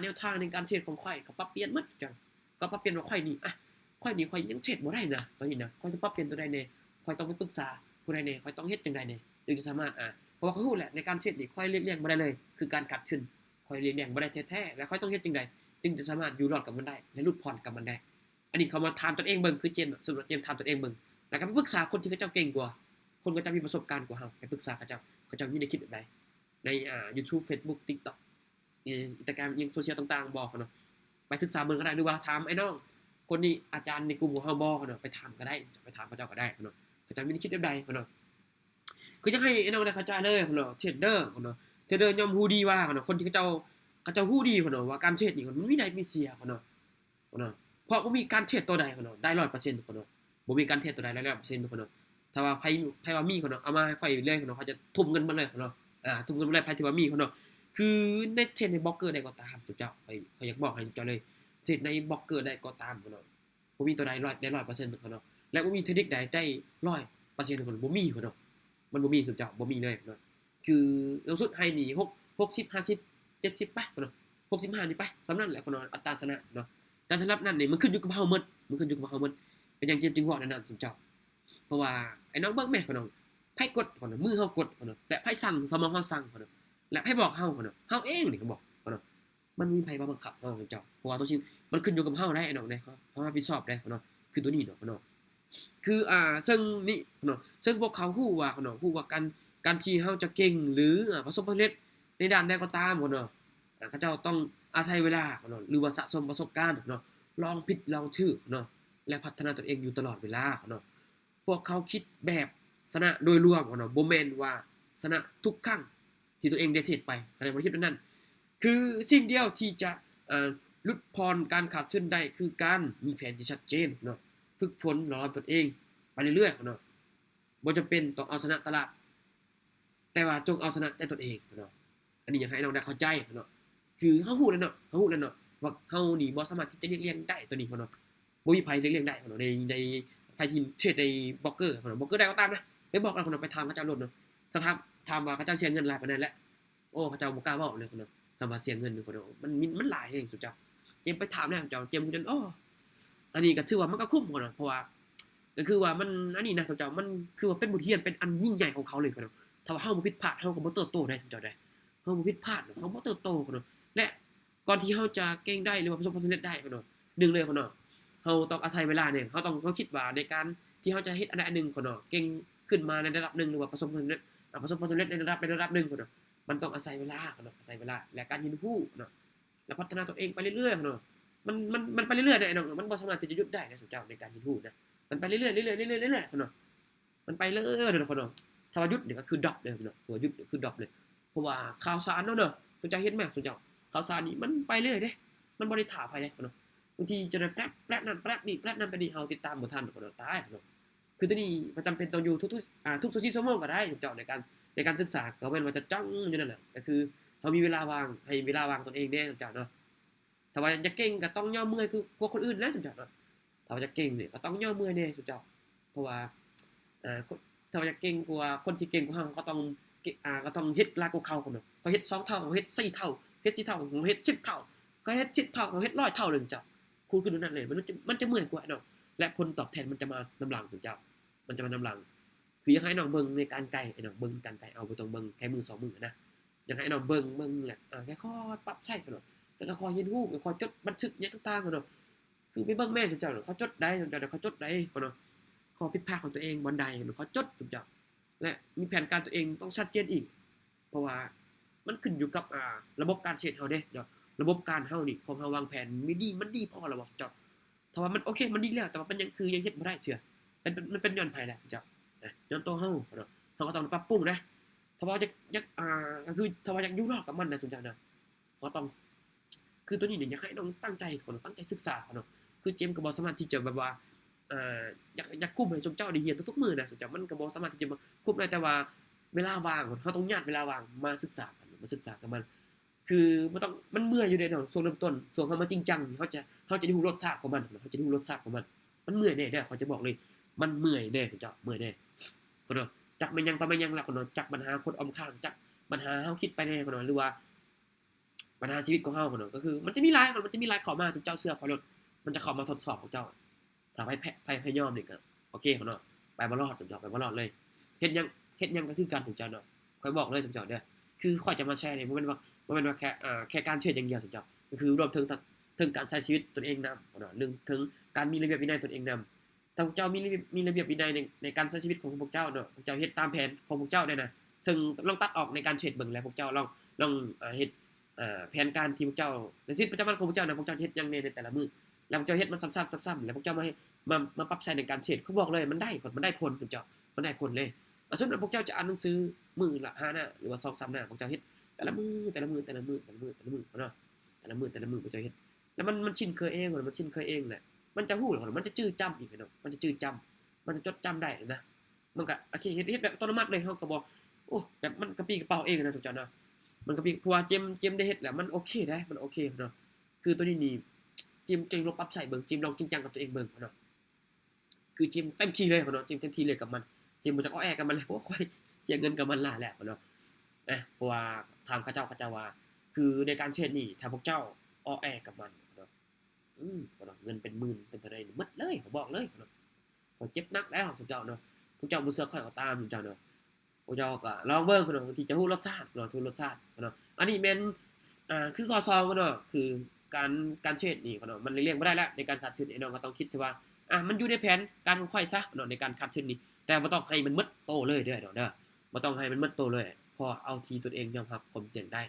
แนวทางในการเทรดของข่อยเขาปรับเปลี่ยนหมดจังก็ปรับเปลี่ยนว่าข่อยนี่ข่อยยังเทรดบ่ได้นะตอนนี้นะข่อยจะปรับเปลี่ยนตัวใดแน่ข่อยต้องไปปรึกษาผู้ใดแน่ข่อยต้องเฮ็ดจังไดแน่จึงจะสามารถเพราะว่าเขาฮู้แหละในการเทรดนี่ข่อยเลี่ยงบ่ได้เลยคือการขาดทุนข่อยเลี่ยงบ่ได้แท้ๆแล้วข่อยต้องเฮ็ดจังไดจึงจะสามารถอยู่รอดกับมันได้และหลุดพ้นกับมันได้อันนี้เขามาถามตนเองเบิ่งคือเจมสมมุติเจมถามตนเองเบิ่งแล้วก็ไปปรึกษาคนที่เขาเจ้าเก่งกว่าคนก็จะมีประสบการณ์กว่าเฮาไปปรึกษาเขาเจ้ามีแนวคิดแบบใดในYouTube Facebook TikTok Instagram ยังโซเชียลต่างๆบอกเขาเนาะไปศึกษาเบิ่งก็ได้หรือว่าถามไอ้น้องคนนี้อาจารย์ในกลุ่มของเฮาบอกเขาเนาะไปถามก็ได้ไปถามเขาเจ้าก็ได้เนาะเขาเจ้ามีแนวคิดแบบใดเขาเนาะคือจะให้ไอ้น้องได้เข้าใจเลยเขาเนาะเทรดเดอร์เขาเนาะเทรดเดอร์ย่อมฮู้ดีว่าเขาเนาะคนที่เขาเจ้าฮู้ดีเขาเนาะว่าการเทรดนี่มันมีได้มีเสียเขาเนาะเพราะบ่มีการเทรดตัวใดเขาเนาะได้ 100% เขาเนาะบ่มีการเทรดตัวใดได้ 100% เขาเนาะถ้าว่าไผว่ามีเขาเนาะเอามาให้ข่อยเลยเขาเนาะเขาจะทุ่มเงินมาเลยเขาเนาะทุ่มเงินมาเลยไผที่ว่ามีเขาเนาะคือในเทรดในบล็อกเกอร์ได้ก็ตามทุกเจ้าข่อยอยากบอกให้เจ้าเลยเทรดในบล็อกเกอร์ได้ก็ตามเขาเนาะบ่มีตัวใดได้ 100% เขาเนาะและบ่มีเทคนิคใดได้ 100% เขาบ่มีเขาเนาะมันบ่มีทุกเจ้าบ่มีเลยเนาะคือเอาสุดให้นี่60 50 70ไปเนาะ65นี่ไปสำนั้นแหละเขาเนาะอัตราชนะเนาะแต่สำหรับนั้นนี่มันขึ้นอยู่กับเฮาหมดมันขึ้นอยู่กับเฮาหมด เป็นอย่างเจมจึงบอกนั่นน่ะเจ้าเพราะว่าไอ้น้องเบิ่งแม่ของน้องไผกดของน้องมือเฮากดของน้องและไผสั่งสมองเฮาสั่งของน้องและไผบอกเฮาของน้องเฮาเองนี่ก็บอกของน้องมันมีไผมาบังคับเฮาเจ้าเพราะว่าตัวจริงมันขึ้นอยู่กับเฮาได้ไอ้น้องได้เฮารับผิดชอบได้ของน้องคือตัวนี้เนาะของน้องคือซึ่งนี่ของน้องซึ่งพวกเขาฮู้ว่าของน้องฮู้ว่าการที่เฮาจะเก่งหรือประสบความสำเร็จในด้านใดก็ตามของน้องเขาเจ้าต้องอาศัยเวลาของน้องหรือว่าสะสมประสบการณ์ของน้องลองผิดลองถูกเนาะและพัฒนาตัวเองอยู่ตลอดเวลาเนาะพวกเขาคิดแบบชนะโดยรวมเนาะบ่แม่นว่าชนะทุกครั้งที่ตัวเองได้เทรดไปอะไรบ่คิดแบบนั้นคือสิ่งเดียวที่จะลดพรการขาดทุนได้คือการมีแผนที่ชัดเจนเนาะฝึกฝนรอตัวเองไปเรื่อยๆเนาะบ่จำเป็นต้องเอาชนะตลาดแต่ว่าจงเอาชนะแต่ตนเองเนาะอันนี้อยากให้น้องได้เข้าใจเนาะคือเฮาฮู้แล้วเนาะว่าเฮานี่บ่สามารถที่จะเรียงได้ตัวนี้เนาะบ่มีไผเรียงได้เนาะในไผที่เทรดในบล็อกเกอร์เนาะบล็อกเกอร์ได้ก็ตามนะไปบอกแล้วเนาะไปถามเขาเจ้าโลดเนาะถ้าถามว่าเขาเจ้าเสียเงินหลายปานใดแล้วโอ้เขาเจ้าบ่กล้าเว้าเลยเนาะคำว่าเสียเงินนี่เนาะมันหลายแฮงสุดเจ้าเจมไปถามแล้วเจ้าเจมจนอ้ออันนี้ก็ถือว่ามันก็คุ้มเนาะเพราะว่าก็คือว่ามันอันนี้นะเจ้ามันคือว่าเป็นบทเรียนเป็นอันยิ่งใหญ่ของเขาเลยเนาะถ้าว่าเฮาบ่ผิดพลาดเฮาก็บ่เติบโตได้เจ้าได้เฮาบ่ผิดพลาดเฮาบ่เติบโตเนาะและก่อนที่เฮาจะเก่งได้หรือว่าประสบความสำเร็จได้เนาะ1เลยเนาะเฮาต้องอาศัยเวลาเนี่ยเฮาต้องคิดว่าในการที่เฮาจะเฮ็ดอันใดอันหนึ่งเนาะเก่งขึ้นมาในระดับหนึ่งหรือว่าประสบความสำเร็จในระดับหนึ่งเนาะมันต้องอาศัยเวลาเนาะอาศัยเวลาและการเรียนรู้เนาะและพัฒนาตัวเองไปเรื่อยๆเนาะมันไปเรื่อยๆได้เนาะมันบ่สามารถที่จะหยุดได้นะสุเจ้าในการเรียนรู้นะมันไปเรื่อยๆเรื่อยๆเรื่อยๆเรื่อยๆเนาะมันไปเรื่อยๆเนาะเนาะถ้าว่าหยุดเนี่ยก็คือดรอปเลยเนาะถ้าว่าหยุดคือดรอปเลยเพราะว่าข่าวสารเนาะสุเจ้าเฮ็ดแม่สุเจ้าข่าวสารนี่มันไปเรื่อยเด้มันบ่ได้ท่าไผเด้เนาะบางทีจะได้แป๊บนั้นแป๊บนี้แป๊บนั้นไปนี่เฮาติดตามบ่ทันเนาะตายเนาะคือตัวนี้มันจำเป็นต้องอยู่ทุก24ชั่วโมงก็ได้สุเจ้าในการศึกษาก็แม่นว่าจะจ้องอยู่นั่นแหละก็คือเฮามีเวลาว่างให้เวลาว่างตนเองแน่สุเจ้าเนาะถ้าว่าจะเก่งก็ต้องยอมเมื่อยคือกว่าคนอื่นแหละสุเจ้าเนาะถ้าว่าจะเก่งเนี่ยก็ต้องยอมเมื่อยแน่สุเจ้าเพราะว่าถ้าว่าจะเก่งกว่าคนที่เก่งกว่าเฮาก็ต้องเฮ็ดหลายกว่าเขาเนาะก็เฮ็ด2เท่าเฮ็ด4เท่าเฮ็ด4เท่าเฮ็ด10เท่าก็เฮ็ด10เท่าเฮ็ด100เท่าเลยเจ้าคูณขึ้นนั่นเลยมันจะเมื่อยกว่าเนาะและผลตอบแทนมันจะมานำหลังสุเจ้ามันจะมานำหลังคืออยากให้น้องเบิ่งในการไกลไอ้น้องเบิ่งการไกลเอาบ่ต้องเบิ่งแค่มือ2มือนะอยากให้น้องเบิ่งแหละแค่ค่อยปรับใช้เนาะแล้วก็ค่อยเรียนรู้ค่อยจดบันทึกหยังต่างๆเนาะคือไปเบิ่งแม่สุเจ้าเนาะเขาจดได้สุเจ้าเขาจดได้เนาะข้อผิดพลาดของตัวเองบ่ได้เนาะเขาจดสุเจ้าและมีแผนการตัวเองต้องชัดเจนอีกเพราะว่ามันขึ้นอยู่กับระบบการเทรดเฮาเด้เนาะระบบการเฮานี่ของเฮาวางแผนมันดีพอแล้วบ่เจ้าถ้าว่ามันโอเคมันดีแล้วแต่ว่ามันยังเฮ็ดบ่ได้เชื่อมันเป็นย้อนไผแหละเจ้าย้อนตัวเฮาเนาะเฮาก็ต้องปรับปรุงนะถ้าว่าอยากก็คือถ้าว่าอยากอยู่รอดกับมันนะทุกอย่างนะก็ต้องคือตัวนี้เนี่ยอยากให้น้องตั้งใจก่อนตั้งใจศึกษาเนาะคือเจมส์ก็บ่สามารถที่จะแบบว่าอยากคุมให้สมเจ้าได้เรียนทุกๆมื้อนะสมเจ้ามันก็บ่สามารถที่จะมาคุมได้แต่ว่าเวลาว่างเฮาต้องญาติเวลาว่างมาศึกษากันมาศึกษากับมันคือบ่ต้องมันเมื่อยอยู่เดะเนาะช่วงเริ่มต้นช่วงเฮามาจริงจังนี่เฮาจะได้รู้รสชาติของมันเฮาจะได้รู้รสชาติของมันเมื่อยแน่เด้อเขาจะบอกเลยมันเมื่อยแน่สมเจ้าเมื่อยแน่ก็เนาะจักแม่นหยังต่อแม่นหยังล่ะก็เนาะจักปัญหาคนอ้อมข้างจักปัญหาเฮาคิดไปแน่ก็เนาะหรือว่าปัญหาชีวิตของเฮาก็เนาะก็คือมันจะมีหลายเข้ามาทุกเจ้าเชื่อขอรถมันจะเข้ามาทดสอบของเจ้าถ้าไผยอมนี่ก็โอเคเขาเนาะไปบ่รอดทุกเจ้าไปบ่รอดเลยเฮ็ดหยังก็คือกันทุกเจ้าเนาะข้อยบอกเลยทุกเจ้าเด้อคือข้อยจะมาแชร์นี่บ่แม่นว่าแค่การเทรดอย่างเดียวทุกเจ้าก็คือรวมถึงการใช้ชีวิตตนเองนำเนาะนึงถึงการมีระเบียบวินัยตนเองนำถ้าพวกเจ้ามีระเบียบวินัยในการใช้ชีวิตของพวกเจ้าเนาะพวกเจ้าเฮ็ดตามแผนของพวกเจ้าได้นะซึ่งลองตัดออกในการเทรดเบิ่งแล้วพวกเจ้าลองเฮ็ดแผนการที่พวกเจ้าในชีวิตประจำวันของพวกเจ้านะพวกเจ้าเฮ็ดหยังในแต่ละมื้อแล้วพวกเจ้าเฮ็ดมันซ้ำๆแล้วพวกเจ้ามาปรับใช้ในการเทรดเขาบอกเลยมันได้ผลพวกเจ้ามันได้ผลเลยสมมุติพวกเจ้าจะอ่านหนังสือมื้อละ5หน้าหรือว่า2-3หน้าพวกเจ้าเฮ็ดแต่ละมื้อเนาะแต่ละมื้อพวกเจ้าเฮ็ดแล้วมันชินเคยเองมันชินเคยเองแหละมันจะฮู้มันจะจื้อจำอีกเนาะมันจะจื้อจำมันจะจดจำได้นะมันก็โอเคเฮ็ดแบบอัตโนมัติเลยเฮาก็บ่โอ้แบบมันกระปรี้กระเปร่าเองนะสมเจ้าเนาะมันกระปรี้เพราะว่าเจมได้เฮ็ดแล้วมันโอเคได้มันโอเคเนาะคือตัวนี้นี่เจมลองปรับใช้เบิ่งเจมลองจริงจังกับตัวเองเบิ่งเนาะคือเจมเต็มที่เลยเนาะเจมเต็มที่เลยกับมันเจมบ่จักอ้อแอกับมันเลยเพราะว่าค่อยเสียเงินกับมันหลายแล้วเนาะเพราะว่าถามเขาเจ้าว่าคือในการเทรดนี่ถ้าพวกเจ้าอ้อแอกับมันเนาะเนาะเงินเป็นหมื่นเป็นเท่าใดหมดเลยผมบอกเลยเนาะ ข่อยเจ็บหนักแล้วสุเจ้าเนาะพวกเจ้าบ่เชื่อข่อยก็ตามสุเจ้าเนาะพวกเจ้าก็ลองเบิ่งเนาะที่จะฮู้รสชาติเนาะทูรสชาติเนาะอันนี้แม่นคือข้อ2เนาะคือการเทรดนี่เนาะมันเลี่ยงบ่ได้แล้วในการขาดทุนไอ้น้องก็ต้องคิดซะว่ามันอยู่ในแผนการของข่อยซะเนาะในการขาดทุนนี่แต่บ่ต้องให้มันหมดโตเลยเด้อเด้อบ่ต้องให้มันหมดโตเลยพอเอาที่ตนเองยอมรับความเสี่ยงได้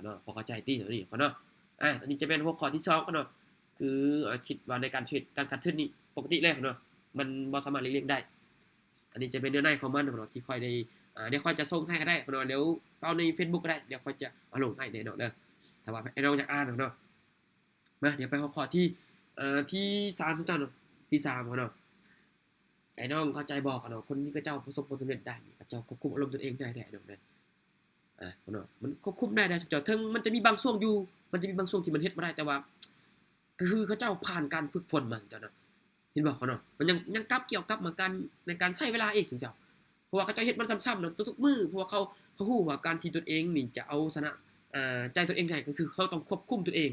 เนาะพอเข้าใจติตัวนี้เนาะอันนี้จะเป็นหัวข้อที่2เนาะคือคิดว่าในการเทรดการขาดทุนนี่ปกติแล้วเนาะมันบ่สามารถหลีกเลี่ยงได้อันนี้จะเป็นเนื้อในของมันเนาะที่ค่อยได้เดี๋ยวค่อยจะส่งให้ก็ได้เนาะเดี๋ยวเอาใน Facebook ก็ได้เดี๋ยวค่อยจะเอาลงให้เนาะเด้อถ้าว่าไอ้น้องอยากอ่านเนาะมาเดี๋ยวไปหัวข้อที่3ทุกท่านเนาะที่3เนาะไอ้น้องเข้าใจบ่เนาะคนที่เขาเจ้าประสบผลสำเร็จได้นี่เขาเจ้าควบคุมอารมณ์ตนเองได้เนาะเนาะมันควบคุมได้เจ้าถึงมันจะมีบางช่วงอยู่มันจะมีบางช่วงที่มันเฮ็ดบ่ได้แต่ว่าคือเขาเจ้าผ่านการฝึกฝนมาเจ้าเนาะเห็นบ่เนาะมันยังกลับเกี่ยวกับมาการในการใช้เวลาอีกเจ้าเพราะว่าเขาเจ้าเฮ็ดมันซ้ำๆเนาะทุกๆมื้อเพราะว่าเขาฮู้ว่าการที่ตนเองนี่จะเอาชนะใจตนเองได้ก็คือเขาต้องควบคุมตนเอง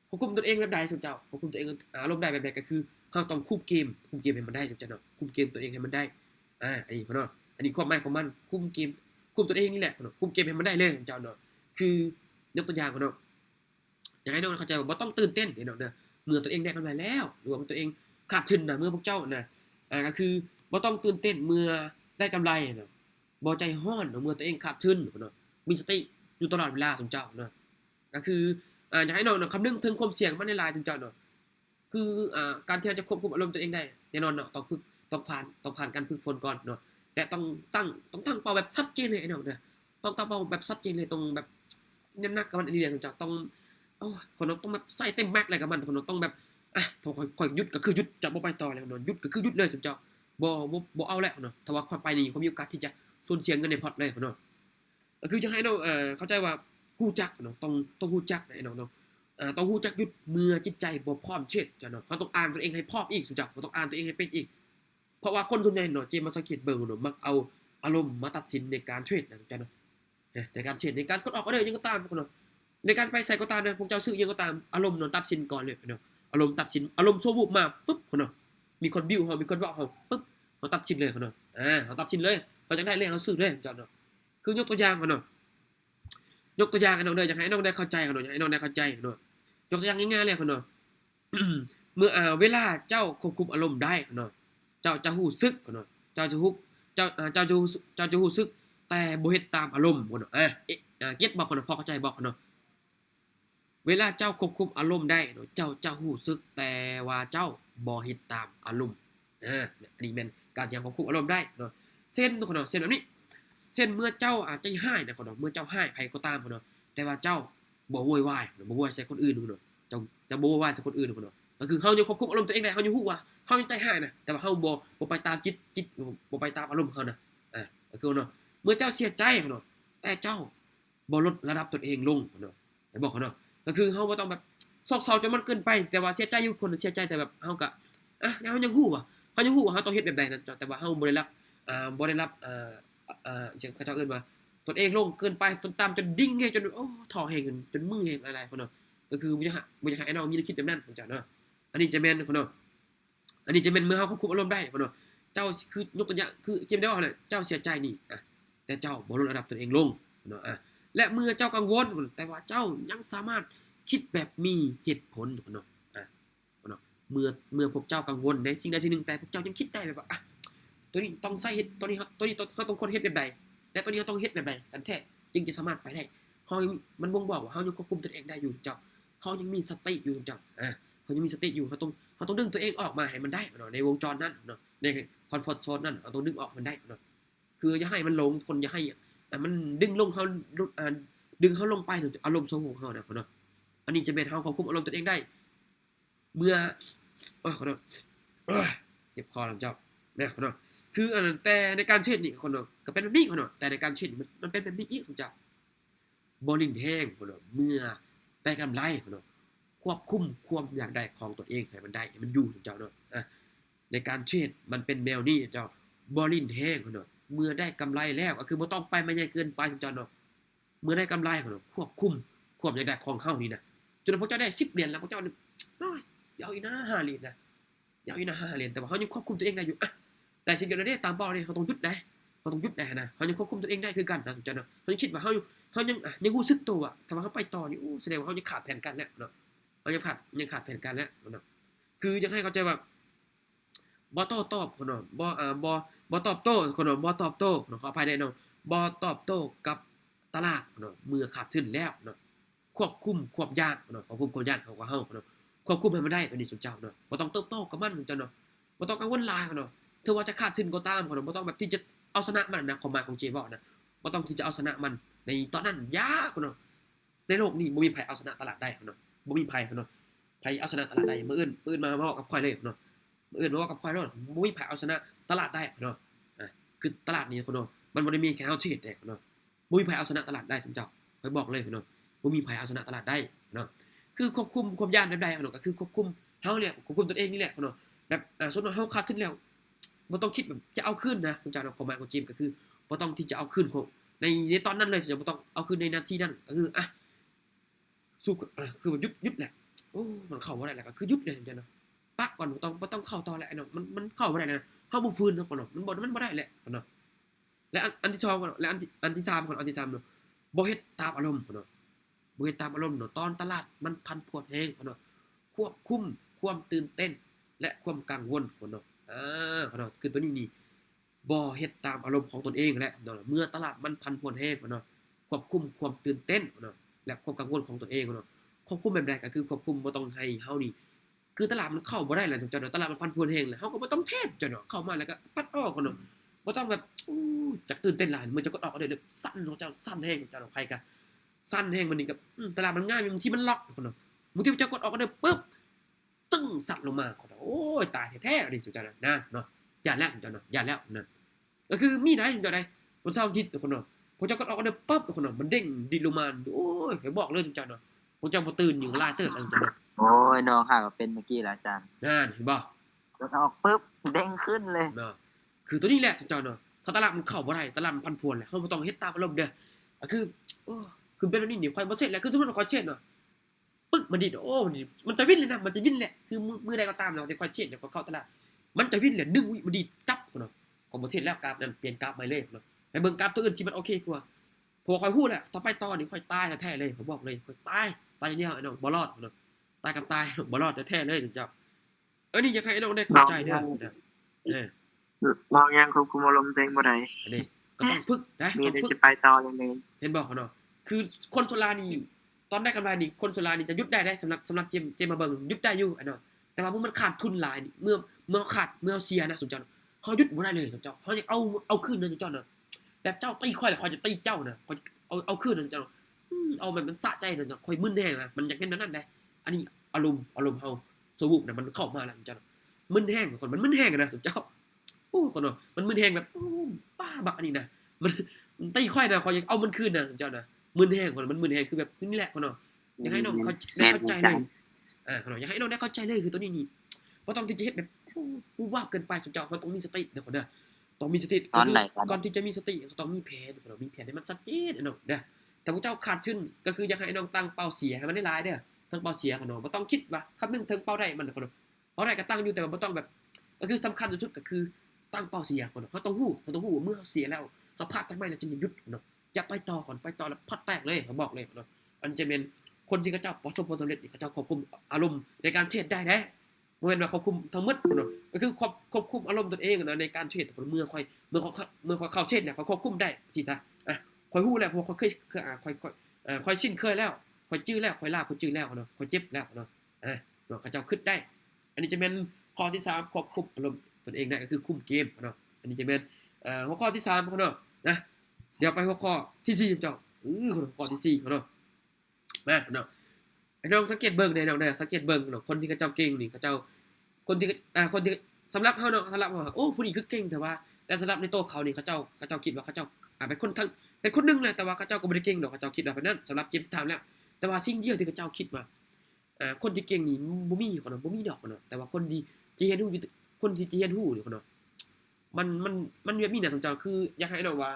ควบคุมตนเองแบบใดเจ้าควบคุมตัวเองอารมณ์ได้แบบใดก็คือเราต้องคุมเกมให้มันได้เจ้าเนาะคุมเกมตัวเองให้มันได้อันนี้เนาะอันนี้ความหมายของมันคุมเกมคุมตัวเองนี่แหละเนาะคุมเกมให้มันได้เลยเจ้าเนาะคือยกตัวอย่างเนาะอยากให้น้องเข้าใจว่าบ่ต้องตื่นเต้นเนาะเด้อเมื่อตัวเองได้กำไรแล้วหรือว่าตัวเองขาดทุนน่ะเมื่อพวกเจ้าน่ะก็คือบ่ต้องตื่นเต้นเมื่อได้กำไรเนาะบ่ใจร้อนเมื่อตัวเองขาดทุนเนาะมีสติอยู่ตลอดเวลาซุเจ้าเนาะก็คืออยากให้น้องเนาะคำนึงถึงความเสี่ยงมันหลายๆซุเจ้าเนาะคือการที่เราจะควบคุมอารมณ์ตัวเองได้แน่นอนเนาะต้องผ่านการฝึกฝนก่อนเนาะและต้องตั้งเป้าแบบชัดเจนเลยไอ้น้องเด้อต้องตั้งเป้าแบบชัดเจนเลยตรงแบบเน้นหนักกับมันอันนี้เลยซุเจ้าต้องคนน้องต้องแบบใส่เต็มแม็กซ์เลยกับมันคนน้องต้องแบบถ้าค่อยหยุดก็คือหยุดจะบ่ไปต่อแล้วเนาะหยุดก็คือหยุดเลยซุเจ้าบ่เอาแล้วเนาะถ้าว่าค่อยไปนี่เขามีโอกาสที่จะสูญเสียเงินในพอร์ตเลยเนาะก็คือจะให้น้องเข้าใจว่าฮู้จักเนาะต้องฮู้จักไอ้น้องเนาะต้องฮู้จักหยุดเมื่อจิตใจบ่พร้อมเช็ดจ้ะเนาะเขาต้องอ่านตัวเองให้พร้อมอีกซุเจ้าเขาต้องอ่านตัวเองให้เป็นอีกเพราะว่าคนส่วนใหญ่เนาะเจมาสังเกตเบิ่งเนาะมักเอาอารมณ์มาตัดสินในการเทรดนะจ้ะเนาะในการเทรดในการกดออกก็ได้ยังก็ตามเนาะในการไปใส่ก็ตามนะพวกเจ้าซื้อยังก็ตามอารมณ์เนาะตัดสินก่อนเลยเนาะอารมณ์ตัดสินอารมณ์ชั่ววูบมาปึ๊บเนาะมีคนบิ้วเฮามีคนเว้าเฮาปึ๊บเขาตัดสินเลยเนาะเขาตัดสินเลยเขาจังได้เลขเขาซื้อเลยจ้ะเนาะคือยกตัวอย่างเนาะยกตัวอย่างให้น้องเด้ออยากให้น้องได้เข้าใจเนาะอยากให้น้องได้เข้าใจเนาะยกตัวอย่างง่ายๆเลยเนาะ เมื่อเวลาเจ้าควบคุมอารมณ์ได้เนาะเจ้าจะรู้สึกเนาะเจ้าจะรู้สึกแต่บ่เฮ็ดตามอารมณ์เนาะเก็ตบ่เนาะพอเข้าใจบ่เนาะเวลาเจ้าควบคุมอารมณ์ได้เนาะเจ้าจะรู้สึกแต่ว่าเจ้าบ่เฮ็ดตามอารมณ์อันนี้แม่นการที่ควบคุมอารมณ์ได้เนาะเช่นเนาะเช่นแบบนี้เช่นเมื่อเจ้าใจร้ายนะเนาะเมื่อเจ้าร้ายไผก็ตามเนาะแต่ว่าเจ้าบ่โวยวายบ่โวยวายใส่คนอื่นเนาะเจ้าจะบ่โวยวายใส่คนอื่นเนาะก็คือเฮายังควบคุมอารมณ์ตัวเองได้เฮายังฮู้ว่าเฮายังใจร้ายนะแต่ว่าเฮาบ่ไปตามจิตบ่ไปตามอารมณ์ของเฮานะก็คือเนาะเมื่อเจ้าเสียใจเนาะแต่เจ้าบ่ลดระดับตัวเองลงเนาะได้บอกเนาะก็คือเฮาบ่ต้องแบบซอกเซาจนมันเกินไปแต่ว่าเสียใจอยู่คนเสียใจแต่แบบเฮาก็เฮายังฮู้ว่าเฮาต้องเฮ็ดแบบใดนะแต่ว่าเฮาบ่ได้รับจังเขาเจ้าเอิ้นว่าตัวเองลงเกินไปจนต่ำจนดิ่งแฮงจนท้อแฮงจนมือแฮงหลายๆคนเนาะก็คือบ่อยากให้ไอ้น้องมีคิดแบบนั้นจ้ะเนาะอันนี้จะแม่นคนเนาะอันนี้จะแม่นเมื่อเฮาควบคุมอารมณ์ได้คนเนาะเจ้าคือยกตัวอย่างคือเจ็บได้ว่าน่ะเจ้าเสียใจนี่แต่เจ้าบ่ลดระดับตัวเองลงเนาะและเมื่อเจ้ากังวลแต่ว่าเจ้ายังสามารถคิดแบบมีเหตุผลเนาะเนาะเมื่อพวกเจ้ากังวลในสิ่งใดสิ่งหนึ่งแต่พวกเจ้ายังคิดได้แบบว่าตัวนี้ต้องใส่เฮ็ดตัวนี้เฮาต้องคนเฮ็ดแบบใดและตัวนี้เฮาต้องเฮ็ดแบบใดกันแท้จึงจะสามารถไปได้เฮามันบ่งบอกว่าเฮายังควบคุมตัวเองได้อยู่เจ้าเฮายังมีสติอยู่เจ้าเขายังมีสติอยู่เขาต้องดึงตัวเองออกมาให้มันได้เนาะในวงจรนั้นเนาะในคอมฟอร์ตโซนนั้นเราต้องดึงออกมันได้เนาะคืออย่าให้มันลงคนอย่าให้มันดึงลงเขาดึงเขาลงไปเนาะอารมณ์โซของเขาเนาะอันนี้จะเป็นเฮาควบคุมอารมณ์ตัวเองได้เมื่อขอโทษเจ็บคอแล้วเจ้าเนี่ยขอโทษคือแต่ในการเทรดนี่คนเนาะก็เป็นแบบนี้คนเนาะแต่ในการเทรดมันเป็นแบบนี้อีกเจ้าบอลลิงแห้งคนเนาะเมื่อได้กำไรคนเนาะควบคุมความอยากได้ของตัวเองให้มันได้ให้มันอยู่เจ้าเนาะในการเทรดมันเป็นแนวนี้เจ้าบอลลินแห้งเนาะเมื่อได้กำไรแล้วก็คือบ่ต้องไปมันใหญ่เกินไปเจ้าเนาะเมื่อได้กำไรเนาะควบคุมความอยากได้ของเฮานี่นะจนพวกเจ้าได้10เหรียญแล้วพวกเจ้านี่เอาอีกนะ5เหรียญนะ อยากอยู่นะ5เหรียญแต่ว่าเฮายังควบคุมตัวเองได้อยู่อะแต่สิ่งเดียวนั้นเด้ตามเป้านี่เฮาต้องหยุดได้เฮาต้องหยุดได้นะเฮายังควบคุมตัวเองได้คือกันนะสมเจ้าเนาะเฮายังคิดว่าเฮายังรู้สึกตัวอะถ้าว่าเฮาไปต่อนี่โอ้แสดงว่าเฮายังขาดแผนการแล้วเนาะเฮายังขาดแผนการแล้วเนาะคืออยากให้เข้าใจว่าบ่โต้ตอบพุ่นเนาะบ่ตอบโต้พุ่นเนาะบ่ตอบโต้พุ่นเนาะขออภัยด้วยเนาะบ่ตอบโต้กับตลาดพุ่นเนาะเมื่อขาดทุนแล้วเนาะควบคุมความย้านพุ่นเนาะควบคุมความย้านของเฮาพุ่นเนาะควบคุมให้มันได้อันนี้สมเจ้าเนาะบ่ต้องเติบโตกับมันสมเจ้าเนาะบ่ต้องกังวลหลายพุ่นเนาะถึงว่าจะขาดทุนก็ตามพุ่นเนาะบ่ต้องแบบที่จะเอาชนะมันนะความหมายของเจเว้านะบ่ต้องที่จะเอาชนะมันในตอนนั้นยากพุ่นเนาะในโลกนี้บ่มีไผเอาชนะตลาดได้พุ่นเนาะบ่มีไผพุ่นเนาะไผเอาชนะตลาดได้มื้ออื่นมาเว้ากับข้อยเลยพุ่นเนาะ มื้ออื่นมาเว้ากับข้อยโลดบ่มีไผเอาชนะตลาดได้เนาะคือตลาดนี้พุ่นเนาะมันบ่ได้มีแค่เฮาเทรดได้เนาะบ่มีไผเอาชนะตลาดได้ซุมเจ้าข้อยบอกเลยพุ่นเนาะบ่มีไผเอาชนะตลาดได้เนาะคือควบคุมความย้านแบบใดเนาะก็คือควบคุมเฮาเนี่ยควบคุมตนเองนี่แหละพุ่นเนาะแบบสมมุติว่าเฮาขาดทุนแล้วบ่ต้องคิดแบบจะเอาคืนนะซุมเจ้าเนาะความหมายของเกมก็คือบ่ต้องที่จะเอาคืนของในตอนนั้นเลยจะบ่ต้องเอาคืนในนาทีนั้นก็คือสู้คือหยุดแหละโอ้มันเข้าบ่ได้แล้วก็คือหยุดเลยซุมเจ้าเนาะ ปะก่อนบ่ต้องเข้าต่อแล้วไอ้น้องมันเข้าบ่ได้แล้วนะเฮาบ่ฟื้นเนาะก่อนเนาะมันบ่ได้แหละก่อนเนาะและอันที่2ก่อนและอันที่3ก่อนอันที่3เนาะบ่เฮ็ดตามอารมณ์ก่อนเนาะบ่เฮ็ดตามอารมณ์เนาะตอนตลาดมันผันผวนแฮงก่อนเนาะควบคุมความตื่นเต้นและความกังวลก่อนเนาะก่อนเนาะคือตัวนี้นี่บ่เฮ็ดตามอารมณ์ของตนเองแหละเนาะเมื่อตลาดมันผันผวนแฮงก่อนเนาะควบคุมความตื่นเต้นก่อนเนาะและความกังวลของตนเองก่อนเนาะควบคุมแบบใดก็คือควบคุมบ่ต้องให้เฮานี่ คือตลาดมันเข้าบ่ได้แหละจังเนาะตลาดมันพันพวนแฮงแหละเฮาก็บ่ต้องเทศจังเนาะเข้ามาแล้วก็ปัดออกก่อนเนาะบ่ต้องแบบจักตื่นเต้นหลายมื้อจะกดออกเอาเด้อสั่นเนาะเจ้าสั่นแฮงเจ้าไผก็สั่นแฮงบัดนี้ก็ตลาดมันง่ายบางทีมันล็อกก่อนเนาะบางทีมันจะกดออกเอาเด้อปึ๊บตึ้งสั่นลงมาก่อนโอ้ยตายแท้ๆอันนี้จังเนาะนะเนาะย้านแล้วจังเนาะย้านแล้วนั่นก็คือมีได้จังได๋วันเสาร์อาทิตย์ทุกคนเนาะพอจะกดออกเอาเด้อปึ๊บทุกคนเนาะมันเด้งดินลงมาโอ้ยให้บอกเลยจังเนาะผมจะบ่ตื่นอยู่หลายเติบแล้วจังเนาะ
โอ้ยน้องข้าก็เป็นเมื่อกี้แหละอาจารย์
เห็นบ่
กดออกปุ๊บเด้งขึ้นเลย
เนาะคือตัวนี้แหละเจ้าเนาะถ้าตลาดมันเข้าบ่ได้ตลาดมันพันผวนแหละเฮาบ่ต้องเฮ็ดตามอารมณ์เด้อคือโอ้คือเป็นแบบนี้นี่ข่อยบ่เช็ดแหละคือสมมุติว่าข่อยเช็ดเนาะปึ๊กมันดิโอ้มันจะวิ่นเลยนะมันจะวิ่นแหละคือมื้อใดก็ตามเนาะที่ข่อยเช็ดเนี่ยข่อยเข้าตลาดมันจะวิ่นแหละ1วิมันดีดจับพุ่นเนาะข่อยบ่เช็ดแล้วกราฟนั้นเปลี่ยนกราฟใหม่เลยเนาะไปเบิ่งกราฟตัวอื่นที่มันโอเคกว่าเพราะข่อยฮู้แหละต่อไปต่อนี่ข่อยตายแท้ๆเลยผมบอกเลยข่อยตายอย่างเดียวไอ้น้องบ่รอดเนาะตายกับตายบ่รอดแท้ๆเลยเจ้านี่อยากให้ไอ้น้องได้เข้าใจเด้อเออ
เรายังควบคุมอารมณ์ตัวเองบ่ได้อ
ันนี้ก็ต้องฝึกนะ
มี
ต้อง
แต่
ฝึก
สิไปต่ออย่างเดียว
เห็นบอกเขาเนาะคือคนโซลานี่ตอนได้กำไรนี่คนโซลานี่จะหยุดได้สำหรับเจมมาเบิ่งหยุดได้อยู่อันเนาะแต่ว่ามันขาดทุนหลายนี่เมื่อขาดเมื่อเสียนะสมเจ้าเฮาหยุดบ่ได้เลยสมเจ้าเฮาจะเอาคืนนะสมเจ้าเนาะแบบเจ้าตีข่อยแล้วข่อยจะตีเจ้านะข่อยเอาคืนนะสมเจ้าเอาแบบมันสะใจนะเนาะข่อยมึนแฮงนะมันอยากเป็นแบบนั้นได้อันนี้อารมณ์เฮาสวุบน่ะมันเข้ามาแล้วสมเจ้ามึนแฮงคนมันมึนแฮงนะสมเจ้าโอ้คนเนาะมันมึนแฮงแบบป้าบักอันนี้นะมันตีข่อยนะข่อยอยากเอามันคืนนะสมเจ้านะมึนแฮงคนมันมึนแฮงคือแบบนี่แหละคนเนาะอยากให้น้องเขาได้เข้าใจเลยคนเนาะอยากให้น้องได้เข้าใจเลยคือตัวนี้นี่บ่ต้องที่จะเฮ็ดแบบวูบวาบเกินไปสมเจ้าเขาต้องมีสติเด้อคนเด้อต้องมีสติก่อนที่จะมีสติต้องมีแผนมีแผนให้มันชัดเจนเนาะเด้อถ้าพวกเจ้าขาดทุนก็คืออยากให้น้องตั้งเป้าเสียให้มันได้หลายเด้อตั้งเป้าเสียคนเนาะบ่ต้องคิดว่าคำนึงถึงเป้าได้มันคนเนาะเป้าได้ก็ตั้งอยู่แต่ว่าบ่ต้องแบบก็คือสำคัญที่สุดก็คือตั้งเป้าเสียก่อนเขาต้องฮู้ว่าเมื่อเขาเสียแล้วเขาพลาดจักไม้แล้วจึงหยุดเนาะอย่าไปต่อก่อนไปต่อแล้วพลาดแตกเลยเขาบอกเลยเนาะอันจะเป็นคนที่เขาเจ้าประสบผลสำเร็จนี่เขาเจ้าควบคุมอารมณ์ในการเทรดได้แท้บ่แม่นว่าควบคุมทั้งหมดเนาะก็คือควบคุมอารมณ์ตนเองนะในการเทรดเมื่อเขาเข้าเทรดเนี่ยเขาควบคุมได้สิซะค่อยฮู้แล้วเพราะค่อยเคยค่อยชินเคยแล้วค่อยจื้อแล้วค่อยลาบค่อยจื้อแล้วเนาะค่อยเจ็บแล้วเนาะเขาเจ้าคิดได้อันนี้จะเป็นข้อที่3ควบคุมอารมณ์ตนเองได้ก็คือคุมเกมเนาะอันนี้จะเป็นหัวข้อที่3เนาะนะเดี๋ยวไปหัวข้อที่4เจ้าหัวข้อที่4เนาะมาเนาะไอ้น้องสังเกตเบิ่งได้น้องสังเกตเบิ่งเนาะคนที่เขาเจ้าเก่งนี่เขาเจ้าคนที่สำหรับเฮาเนาะสำหรับว่าโอ้ผู้นี้คือเก่งแต่ว่าแต่สำหรับในโต๊ะเขานี่เขาเจ้าคิดว่าเขาเจ้าเป็นคนทั้งเป็นคนนึงแหละแต่ว่าเขาเจ้าก็บ่ได้เก่งดอกเขาเจ้าคิดว่าแบบนั้นสำหรับเจมส์ถามแล้วแต่ว่าสิ่งเดียวที่เขาเจ้าคิดว่าคนที่เก่งนี่บ่มีคนเนาะบ่มีดอกเนาะแต่ว่าคนที่จะเรียนรู้คนที่จะเรียนรู้นี่คนเนาะมันแบบนี้น่ะสมเจ้าคืออยากให้เนาะว่า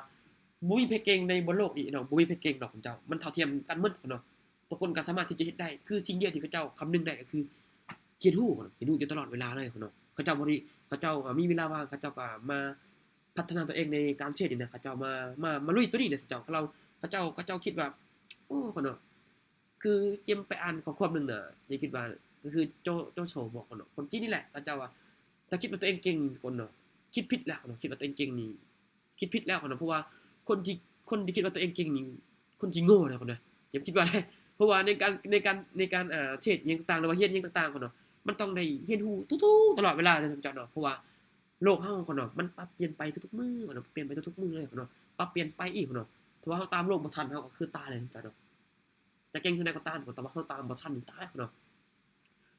บ่มีไผเก่งในบนโลกนี้เนาะบ่มีไผเก่งดอกสมเจ้ามันเท่าเทียมกันหมดเนาะทุกคนก็สามารถที่จะเฮ็ดได้คือสิ่งเดียวที่เขาเจ้าคำนึงได้ก็คือเรียนรู้อยู่ตลอดเวลาเลยเนาะ เขาเจ้าบ่ได้เขาเจ้ามีเวลาว่างเขาเจ้าก็มาพัฒนาตัวเองในการเทรดนี่นะเขาเจ้ามาลุยตัวนี้นะเขาเจ้าเขาเจ้าคิดว่าโอ้คนเนาะคือเจมไปอ่านข้อความหนึงน่ะยังคิดว่าก็คือโจโฉบอกคนเนาะคนจีนนี่แหละเขาเจ้าว่าถ้าคิดว่าตัวเองเก่งคนเนาะคิดผิดแล้วเนาะคิดว่าตัวเองเก่งนี่คิดผิดแล้วคนเนาะเพราะว่าคนที่คิดว่าตัวเองเก่งนี่คนที่โง่นะคนเนาะเจมคิดว่าเพราะว่าในการเทรดอิหยังต่างๆหรือว่าเรียนอิหยังต่างๆคนเนาะมันต้องได้เรียนรู้ทุกๆตลอดเวลาเลยท่านเจ้าเนาะเพราะว่าโลกเฮาคนเนาะมันปรับเปลี่ยนไปทุกๆมื้อคนเนาะเปลี่ยนไปทุกๆมื้อเลยคนเนาะปรับเปลี่ยนไปอีกคนเนาะถ้าว่าเฮาตามโลกบ่ทันเฮาก็คือตายเลยท่านเจ้าเนาะจะเก่งจังได๋ก็ตามแต่ว่าเฮาตามบ่ทันนี่ตายคนเนาะ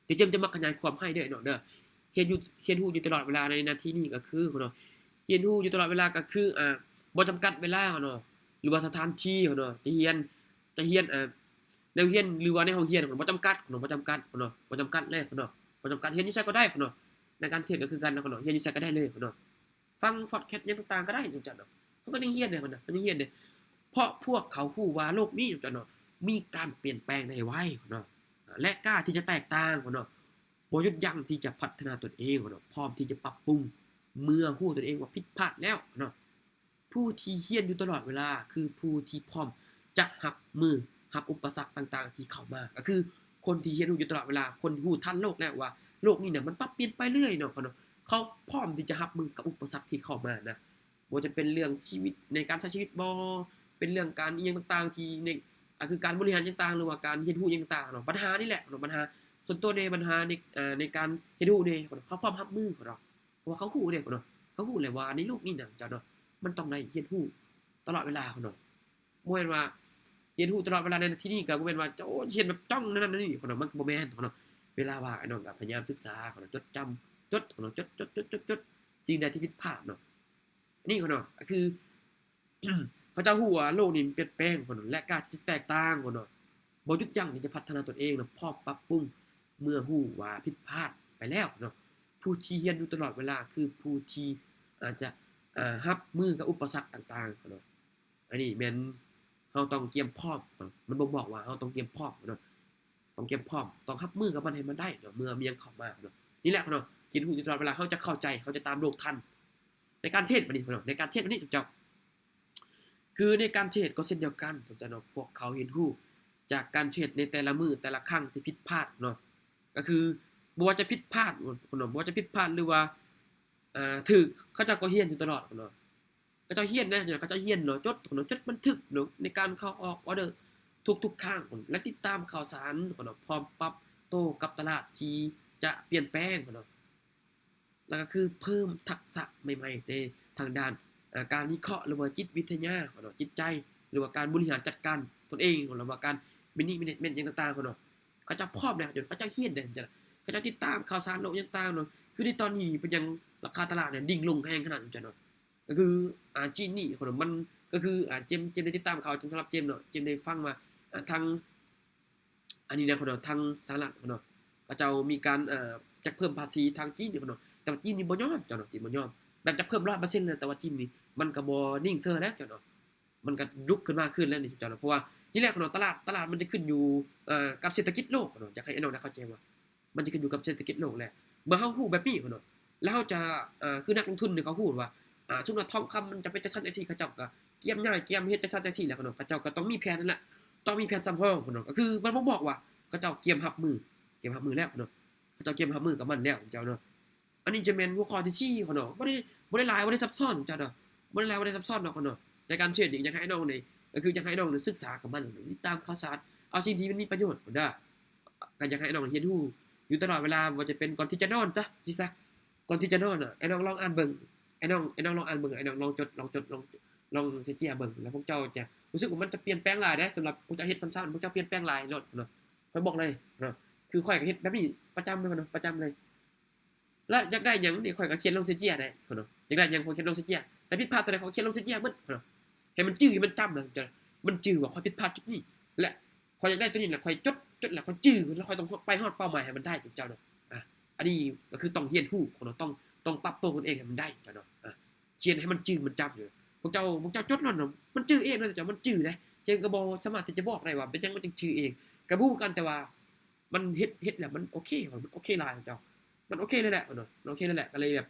เดี๋ยวเจมจะมาขยายความให้เด้อเนาะเด้อเรียนรู้อยู่ตลอดเวลาในนาทีนี้ก็คือคนเนาะเรียนรู้อยู่ตลอดเวลาก็คือบ่จำกัดเวลาเนาะหรือว่าสถานที่เนาะจะเรียนแนวเรียนหรือว่าในห้องเรียนบ่จำกัดบ่จำกัดเนาะบ่จำกัดเลยเนาะบ่จำกัดเรียนอยู่ไสก็ได้เนาะในการเทรดก็คือกันเนาะเรียนอยู่ไสก็ได้เลยเนาะฟังพอดแคสต์หยังต่างๆก็ได้จังเนาะเขาก็ยังเรียนเด้เนาะยังเรียนเด้เพราะพวกเขาฮู้ว่าโลกนี้จังเนาะมีการเปลี่ยนแปลงได้ไวเนาะและกล้าที่จะแตกต่างเนาะบ่หยุดยั้งที่จะพัฒนาตนเองเนาะพร้อมที่จะปรับปรุงเมื่อฮู้ตนเองว่าผิดพลาดแล้วเนาะผู้ที่เรียนอยู่ตลอดเวลาคือผู้ที่พร้อมจะรับมือรับอุปสรรคต่างๆที่เข้ามาก็คือคนที่เรียนรู้อยู่ตลอดเวลาคนฮู้ทันโลกแล้วว่าโลกนี้น่ะมันปรับเปลี่ยนไปเรื่อยเนาะเขาพร้อมที่จะรับมือกับอุปสรรคที่เข้ามานะบ่จะเป็นเรื่องชีวิตในการใช้ชีวิตบ่เป็นเรื่องการอิหยังต่างๆที่ในคือการบริหารต่างๆหรือว่าการเรียนรู้อิหยังต่างๆเนาะปัญหานี่แหละเนาะปัญหาส่วนตัวในปัญหาในการเรียนรู้นี่เขาพร้อมรับมือเนาะเพราะว่าเขาฮู้เด้เนาะเขาฮู้เลยว่าในโลกนี้น่ะเจ้าเนาะมันต้องได้เรียนรู้ตลอดเวลาเนาะบ่แม่นว่าเรียนรู้ตลอดเวลาในที่นี้ก็บ่แม่นว่าโอ้เรียนแบบจ้องนั่นนั่นนี่เนาะมันก็บ่แม่นเนาะเวลาว่างไอ้น้องก็พยายามศึกษาเนาะจดจำจดเนาะจดสิ่งใดที่ผิดพลาดเนาะอันนี้เนาะก็คือ เขาเจ้าฮู้ว่าโลกนี้มันเปลี่ยนแปลงเนาะและกล้าที่จะแตกต่างเนาะบ่หยุดยั้งที่จะพัฒนาตนเองเนาะพร้อมปรับปรุงเมื่อฮู้ว่าผิดพลาดไปแล้วเนาะผู้ที่เรียนอยู่ตลอดเวลาคือผู้ที่อาจจะรับมือกับอุปสรรคต่างๆเนาะอันนี้แม่นเฮาต้องเตรียมพร้อมเนาะมันบ่งบอกว่าเฮาต้องเตรียมพร้อมเนาะต้องเตรียมพร้อมต้องรับมือกับมันให้มันได้เนาะเมื่อมันยังเข้ามาเนาะนี่แหละเนาะคิดฮู้อยู่ตลอดเวลาเขาจะเข้าใจเขาจะตามโลกทันในการเทรดบัดนี้เนาะในการเทรดบัดนี้เจ้าคือในการเทรดก็เช่นเดียวกันเจ้าเนาะพวกเขาเรียนรู้จากการเทรดในแต่ละมื้อแต่ละครั้งที่ผิดพลาดเนาะก็คือบ่ว่าจะผิดพลาดเนาะบ่ว่าจะผิดพลาดหรือว่าถูกเขาเจ้าก็เรียนอยู่ตลอดเนาะเขาเจ้าเรียนนะเขาเจ้าเรียนเนาะจดเนาะจดบันทึกเนาะในการเข้าออกออร์เดอร์ทุกๆครั้งและติดตามข่าวสารเนาะพร้อมปรับโต้กับตลาดที่จะเปลี่ยนแปลงเนาะแล้วก็คือเพิ่มทักษะใหม่ๆในทางด้านการวิเคราะห์หรือว่าจิตวิทยาเนาะจิตใจหรือว่าการบริหารจัดการตนเองหรือว่าการmanagement อย่างต่างๆเนาะเขาจะพร้อมแล้วจนเขาจะเรียนได้เขาจะติดตามข่าวสารโลกต่างๆเนาะคือในตอนนี้เป็นยังราคาตลาดเนี่ยดิ่งลงแพงขนาดนั้นจ้ะเนาะก็คือจีนนี่คนมันก็คือเจมได้ติดตามข่าวจนสำหรับเจมเนาะเจมได้ฟังมาทางอันนี้นะคนเนาะทางสหรัฐคนเนาะก็เจ้ามีการจะเพิ่มภาษีทางจีนนี่คนเนาะแต่ว่าจีนนี่บ่ยอมจ้ะเนาะจีนบ่ยอมแบบจะเพิ่ม 100% เลยแต่ว่าจีนนี่มันก็บ่นิ่งเซ่อแล้วจ้ะเนาะมันก็ลุกขึ้นมาขึ้นแล้วนี่จ้ะเนาะเพราะว่านี่แหละคนเนาะตลาดมันจะขึ้นอยู่กับเศรษฐกิจโลกคนเนาะอยากให้ไอ้น้องได้เข้าใจว่ามันจะขึ้นอยู่กับเศรษฐกิจโลกแหละเมื่อเฮาฮู้แบบนี้คนเนาะแล้วเฮาจะคือนักลงทุนเนี่ยเขาฮู้ว่าช่วงนั้นทองคำมันจะเป็นจังซั่นจังซี่เขาเจ้าก็เกียมง่ายเกียมเฮ็ดจังซั่นจังซี่แหละคนเนาะเขาเจ้าก็ต้องมีแผนนั่นแหละต้องมีแผนสำรองคนเนาะก็คือมันบ่บอกว่าเขาเจ้าเกียมรับมือแล้วเนาะเขาเจ้าเกียมรับมือกับมันแล้วเจ้าเนาะอันนี้จะแม่นหัวข้อที่4คนเนาะบ่ได้หลายบ่ได้ซับซ้อนเจ้าเนาะบ่ได้หลายบ่ได้ซับซ้อนเนาะคนเนาะในการเทรดนี่อยากให้น้องนี่ก็คืออยากให้น้องศึกษากับมันติดตามข่าวสารเอาสิ่งที่มันมีประโยชน์พุ่นเด้อก็อยากให้น้องเรียนรู้อยู่ตลอดเวลาว่าจะเป็นก่อนที่จะนอนจ้ะจิซะก่อนที่จะนอนไอ้น้องลองอ่านเบิ่งไอ้น้องลองอ่านเบิ่งไอ้น้องลองจดลองเจียเบิ่งแล้วพวกเจ้าจะรู้สึกว่ามันจะเปลี่ยนแปลงหลายเด้สำหรับพวกเจ้าเฮ็ดซ้ำๆพวกเจ้าเปลี่ยนแปลงหลายโลดเนาะข้อยบอกเลยเนาะคือข้อยก็เฮ็ดแบบนี้ประจำเลยเนาะประจำเลยแล้วอยากได้หยังนี่ข้อยก็เขียนลงเจียได้เนาะอยากได้หยังข้อยเขียนลงเจียแล้วผิดพลาดตัวใดข้อยเขียนลงเจียหมดเนาะให้มันจื้อมันจำนะจะมันจื้อว่าข้อยผิดพลาดจุดนี้และข้อยอยากได้ตัวนี้แหละข้อยจดแล้วข้อยจื้อแล้วข้อยต้องไปฮอดเป้าหมายให้มันได้เจ้าเนาะอันนี้ก็คือต้องเรียนรู้คนเนาะต้องปรับตัวตนเองให้มันได้เจ้าเนาะเขียนให้มันจื้อมันจำอยู่พวกเจ้าจดนั่นเนาะมันจื้อเองนะเจ้ามันจื้อนะเจงก็บ่สามารถที่จะบอกได้ว่าเป็นจังมันจึงจื้อเองก็รู้กันแต่ว่ามันเฮ็ดแล้วมันโอเคมันโอเคหลายเจ้า มันโอเคเลยแหละเนาะมันโอเคเลยแหละก็เลยแบบ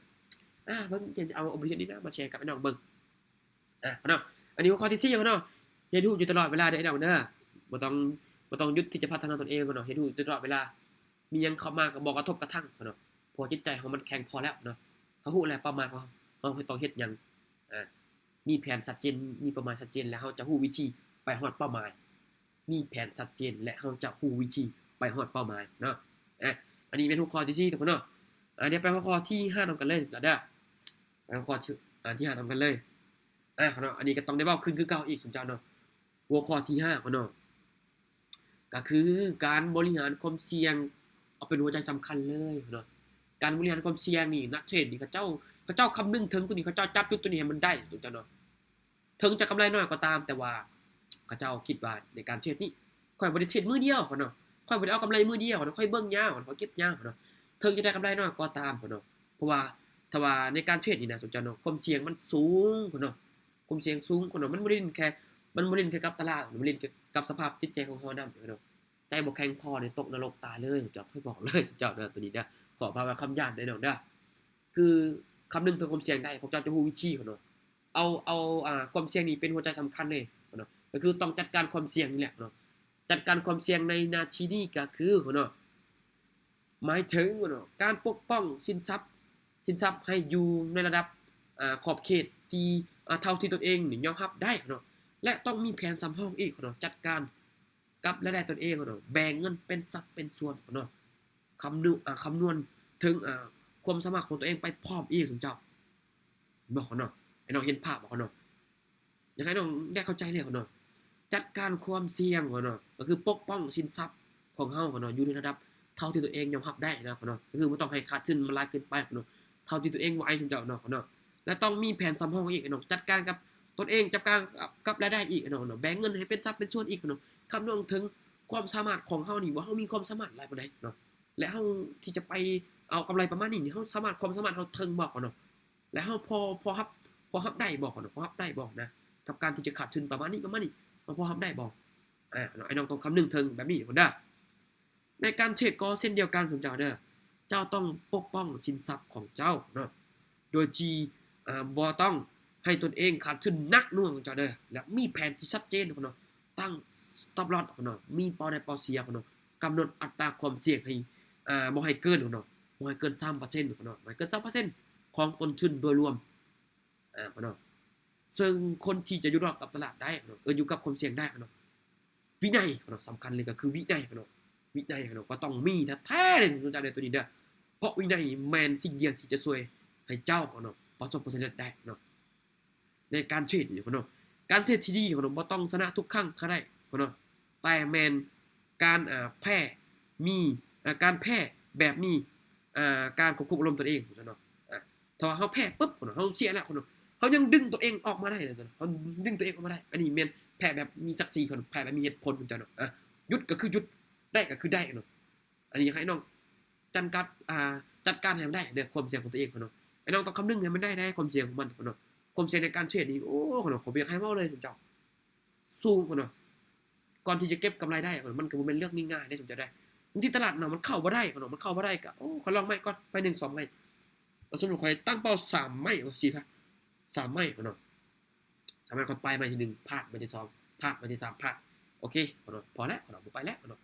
เบิ่งจะเอา obligation นี้นะมาแชร์กับไอ้น้องเบิ่งเนาะอันนี้หัวข้อที่4เนาะเฮ็ดฮู้อยู่ตลอดเวลาเด้อไอ้น้องเด้อบ่ต้องบ่ต้องหยุดที่จะพัฒนาตนเองเนาะเฮ็ดฮู้อยู่ตลอดเวลามีหยังเข้ามาก็บ่กระทบกระทั่งเนาะเพราะจิตใจของมันแข็งพอแล้วเนาะเขาฮู้แล้วเป้าหมายของเขาต้องเฮ็ดหยังมีแผนชัดเจนมีเป้าหมายชัดเจนแล้วเราจะฮู้วิธีไปฮอดเป้าหมายมีแผนชัดเจนและเราจะฮู้วิธีไปฮอดเป้าหมายเนาะอันนี้เป็นหัวข้อที่4ทุกคนเนาะเดี๋ยวไปหัวข้อที่5นำกันเลยเด้อไปหัวข้อที่5นำกันเลยเนาะอันนี้ก็ต้องได้เว้าขึ้นคือเก่าอีกสมเจ้าเนาะหัวข้อที่5เนาะก็คือการบริหารความเสี่ยงเอาเป็นหัวใจสำคัญเลยเนาะการบริหารความเสี่ยงนี่นักเทรดนี่เขาเจ้าคำนึงถึงตัวนี้เขาเจ้าจับจุดตัวนี้ให้มันได้สมเจ้าเนาะถึงจะกำไรน้อยก็ตามแต่ว่าเขาเจ้าคิดว่าในการเทรดนี่ค่อยบ่ได้เทรดมื้อเดียวเนาะค่อยบ่ได้เอากำไรมื้อเดียวเนาะค่อยเบิ่งยาวค่อยเก็บยาวเนาะถึงจะได้กำไรน้อยก็ตามเนาะเพราะว่าถ้าว่าในการเทรดนี่นะสมเจ้าเนาะความเสี่ยงมันสูงเนาะความเสี่ยงสูงเนาะมันบ่ได้เล่นแค่กับตลาดมันเล่นกับสภาพจิตใจของเรานำเนาะใจบ่แข็งพอนี่ตกนรกตายเลยเจ้าค่อยบอกเลยเจ้าเด้อตัวนี้เด้อขอพาว่าคำหยาดได้เนาะเด้อคือคำนึงถึงความเสี่ยงได้พวกเจ้าจะฮู้วิธีเนาะเอาความเสี่ยงนี่เป็นหัวใจสำคัญเลยเนาะก็คือต้องจัดการความเสี่ยงนี่แหละเนาะจัดการความเสี่ยงในนาทีนี้ก็คือเนาะหมายถึงเนาะการปกป้องสินทรัพย์ให้อยู่ในระดับขอบเขตที่เท่าที่ตนเองนี่ยอมรับได้เนาะและต้องมีแผนสำรองอีกเนาะจัดการกับรายได้ตนเองเนาะแบ่งเงินเป็นสัดเป็นส่วนเนาะคำนวณถึงความสามารถของตัวเองไปพร้อมอีกสมเจ้าบอกเนาะไอ้น้องเห็นภาพบอกเนาะอยากให้น้องได้เข้าใจเลยเนาะจัดการความเสี่ยงเนาะก็คือปกป้องสินทรัพย์ของเฮาเนาะอยู่ในระดับเท่าที่ตัวเองยอมรับได้นะเนาะก็คือบ่ต้องให้ขาดทุนมันหลายเกินไปเนาะเท่าที่ตัวเองไหวสมเจ้าเนาะและต้องมีแผนสำรองอีกเนาะจัดการกับตนเองจัดการกับรายได้อีกเนาะแบ่งเงินให้เป็นสัดเป็นส่วนอีกเนาะคำนึงถึงความสามารถของเฮานี่ว่าเฮามีความสามารถหลายปานใดเนาะและเฮาที่จะไปเอากำไรประมาณนี้เฮาความสามารถเฮาถึงบ่เนาะและเฮาพอรับได้บ่เนาะพอรับได้บ่นะกับการที่จะขาดทุนประมาณนี้พอรับได้บ่ไอ้น้องต้องคำนึงถึงแบบนี้พุ่นเด้อในการเทรดก็เช่นเดียวกันของเจ้าเด้อเจ้าต้องปกป้องสินทรัพย์ของเจ้าเนาะโดยที่บ่ต้องให้ตนเองขาดทุนนักหน่วงของเจ้าเด้อและมีแผนที่ชัดเจนเนาะตั้ง stop loss เนาะมีเป้าได้เป้าเสียเนาะกำหนดอัตราความเสี่ยงให้บ่ให้เกินเนาะบ่ให้เกิน 3% เนาะบ่ให้เกิน 3% ของต้นทุนโดยรวมเนาะซึ่งคนที่จะอยู่รอดกับตลาดได้เนาะอยู่กับความเสี่ยงได้เนาะวินัยเนาะสำคัญเลยก็คือวินัยเนาะก็ต้องมีแท้ๆเลยสนใจในตัวนี้เด้อเพราะวินัยแม่นสิ่งเดียวที่จะช่วยให้เจ้าเนาะประสบผลสำเร็จได้เนาะในการเทรดเนาะการเทรดที่ดีเนาะบ่ต้องชนะทุกครั้งก็ได้เนาะแต่แม่นการแพ้มีการแพ้แบบมีการควบคุมอารมณ์ตัวเองเนาะถ้าเฮาแพ้ปึ๊บเนาะเฮาเสียแล้วเนาะเฮายังดึงตัวเองออกมาได้เนาะเฮาดึงตัวเองออกมาได้อันนี้แม่นแพ้แบบมีศักดิ์ศรีแพ้แบบมีเหตุผลเนาะหยุดก็คือหยุดได้ก็คือได้เนาะอันนี้อยากให้น้องจัดการให้มันได้เด้อความเสี่ยงของตัวเองเนาะไอ้น้องต้องคำนึงให้มันได้ความเสี่ยงของมันเนาะความเสี่ยงในการเทรดนี่โอ้เนาะผมอยากให้เว้าเลยสมเจ้าสูงเนาะก่อนที่จะเก็บกำไรได้มันก็บ่แม่นเรื่องง่ายๆได้สมเจ้าได้บางทีตลาดเนาะมันเข้าบ่ได้เนาะมันเข้าบ่ได้ก็โอ้ขอลองไม้ก่อนไป1 2ไม้สมมุติข่อยตั้งเป้า3ไม้สิครับ3ไม้เนาะ3ไม้ก่อนไปไม้ที่1พลาดไม้ที่2พลาดไม้ที่3พลาดโอเคเนาะพอแล้วเนาะบ่ไปแล้วเนาะ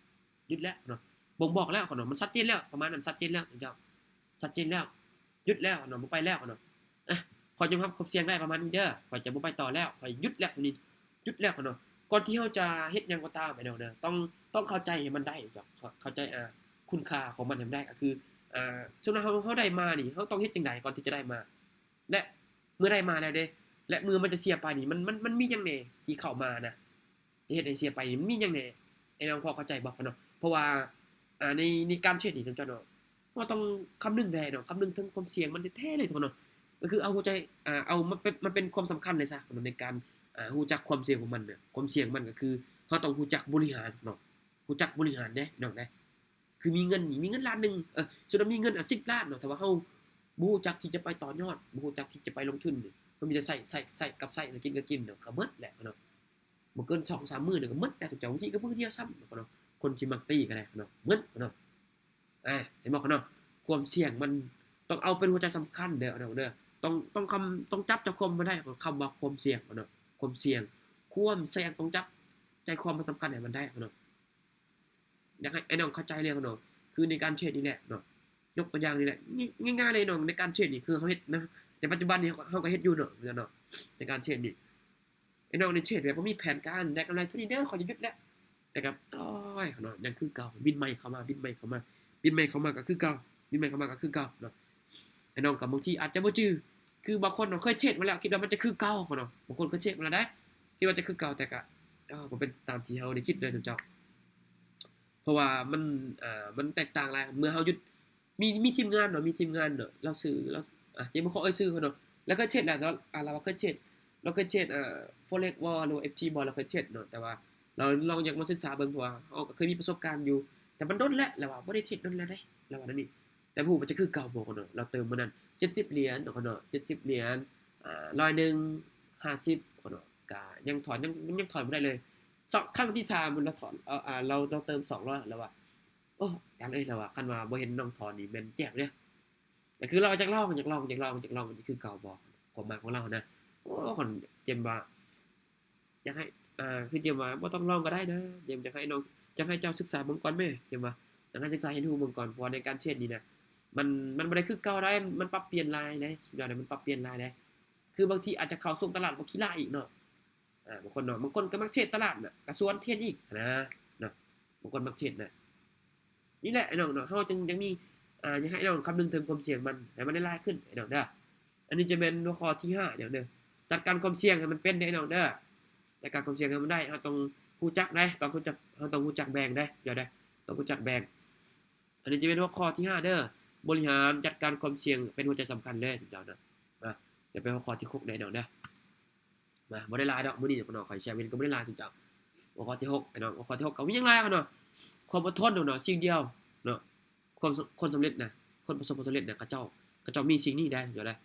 หยุดแล้วเนาะบ่งบอกแล้วเนาะมันชัดเจนแล้วประมาณนั้นชัดเจนแล้วเจ้าชัดเจนแล้วหยุดแล้วเนาะบ่ไปแล้วเนาะขอยยอมรับความเสี่ยงได้ประมาณนี้เด้อข่อยจะบ่ไปต่อแล้วข่อยหยุดแล้วซั่นนี้หยุดแล้วเนาะก่อนที่เฮาจะเฮ็ดหยังก็ตามเนาะต้องเข้าใจให้มันได้เจ้าเข้าใจคุณค่าของมันให้มันได้ก็คือสมมุติเฮาได้มานี่เฮาต้องเฮ็ดจังไดก่อนที่จะได้มาและเมื่อได้มาแล้วเด้และเมื่อมันจะเสียไปนี่มันมีหยังแหน่ที่เข้ามานะที่เฮ็ดให้เสียไปนี่มันมีหยังแหน่ไอ้น้องพอเข้าใจบ่เนาะเพราะว่าในการเทรดนี่เจ้าเนาะเราต้องคำนึงได้เนาะคำนึงถึงความเสี่ยงมันแท้ๆเลยทุกคนเนาะก็คือเอาหัวใจเอามันเป็นความสำคัญเลยซะในการรู้จักความเสี่ยงของมันเนี่ยความเสี่ยงมันก็คือเราต้องรู้จักบริหารเนาะรู้จักบริหารเด้น้องเด้คือมีเงินล้านนึงสมมุติมีเงิน10 ล้านเนาะแต่ว่าเราบ่รู้จักที่จะไปต่อยอดบ่รู้จักที่จะไปลงทุนนี่มันมีแต่ใส่กับใส่กินก็กินเนาะก็หมดแหละเนาะบ่เกิน 2-3 มื้อนี่ก็หมดแล้วทุกเจ้าบางทีก็มื้อเดียวซ้ำเนาะคนที่มักตีก็ได้เนาะหมดเนาะเห็นบ่เนาะ ความเสี่ยงมันต้องเอาเป็นหัวใจสำคัญเด้อเด้อต้องจับจากความบ่ได้ของคำว่าความเสี่ยงเนาะความเสี่ยงต้องจับใจความมันสำคัญให้มันได้เนาะอยากให้ไอ้น้องเข้าใจเลยเนาะคือในการเทรดนี่แหละเนาะยกตัวอย่างนี่แหละง่ายๆเลยน้องในการเทรดนี่คือเฮาเฮ็ดนะในปัจจุบันนี้เฮาก็เฮ็ดอยู่เนาะในการเทรดนี่ไอ้น้องในเทรดแบบบ่มีแผนการได้กำไรเท่านี้เด้อขอจะหยุดแล้วแต่กับโอ้ยเนาะยังคือเก่าบินใหม่เข้ามาก็คือเก่าเนาะไอ้น้องก็บางทีอาจจะบ่จื้อคือบางคนเนาะเคยเทรดมาแล้วคิดว่ามันจะคือเก่าเนาะบางคนเคยเทรดมาแล้วได้คิดว่าจะคือเก่าแต่ก็บ่เป็นตามที่เฮาได้คิดเลยเจ้าเพราะว่ามันแตกต่างหลายเมื่อเฮาหยุดมีทีมงานเนาะเราซื้อเราเจ๊บ่ขอชื่อเขาเนาะแล้วก็เทรดแล้วเราเคยเทรดForex War หรือว่า FT Ball เราเคยเทรดเนาะแต่ว่าเราลองอยากมาศึกษาเบิ่งเพราะว่าเฮาก็เคยมีประสบการณ์อยู่แต่มันโดนแล้วว่าบ่ได้เทรดโดนแล้วเด้แล้วว่านั่นนี่แต่บ่ฮู้มันจะคือเก่าบ่เนาะเราเติมมื้อนั้น70เหรียญเนาะ70เหรียญ100นึง50เนาะก็ยังถอนบ่ได้เลยครั้งที่3มันเราถอนเราเติม200แล้วว่าโอ้จังเอ้ยแล้วว่าคันว่าบ่เห็นน้องถอนนี่แม่นแจ๋วเด้แต่คือเราอยากลองมันสิคือเก่าบ่ความหมายของเรานะโอ้คนเจมว่าอยากให้คือเจมว่าบ่ต้องลองก็ได้นะเจมอยากให้น้องอยากให้เจ้าศึกษาเบิ่งก่อนแม่เจมว่าอยากให้ศึกษาเห็นรู้เบิ่งก่อนเพราะว่าในการเทรดนี่นะมันบ่ได้คือเก่าได้มันปรับเปลี่ยนหลายเด้สุดยอดเลยมันปรับเปลี่ยนหลายเด้คือบางทีอาจจะเข้าสู่ตลาดบ่ขี้ร้ายอีกเนาะบางคนก็มักเทรดตลาดน่ะก็สวนเทรดอีกนะเนาะบางคนมักเทรดน่ะนี่แหละไอ้น้องเนาะเฮาจึงยังมีอยากให้ไอ้น้องคำนึงถึงความเสี่ยงมันให้มันได้หลายขึ้นไอ้น้องเด้ออันนี้จะเป็นหัวข้อที่5เดี๋ยวเด้อจัดการความเสี่ยงให้มันเป็นได้ไอ้น้องเด้อจัดการความเสี่ยงให้มันได้เฮาต้องรู้จักได้ต้องรู้จักแบ่งได้เดี๋ยวได้ต้องรู้จักแบ่งอันนี้จะเป็นหัวข้อที่5เด้อบริหารจัดการความเสี่ยงเป็นหัวใจสำคัญเลยเจ้าเนาะมาเดี๋ยวไปหัวข้อที่6ได้น้องเด้อมาบ่ได้หลายดอกมื้อนี้เนาะขอแชร์เป็นก็บ่ได้หลายทุกเจ้าหัวข้อที่6ไอ้น้องหัวข้อที่6ก็มีหยังหลายเนาะความอดทนเนาะสิ่งเดียวเนาะคนสำเร็จนะคนประสบความสำเร็จเนี่ยเขาเจ้ามีสิ่งนี้ได้เดี๋ยวได้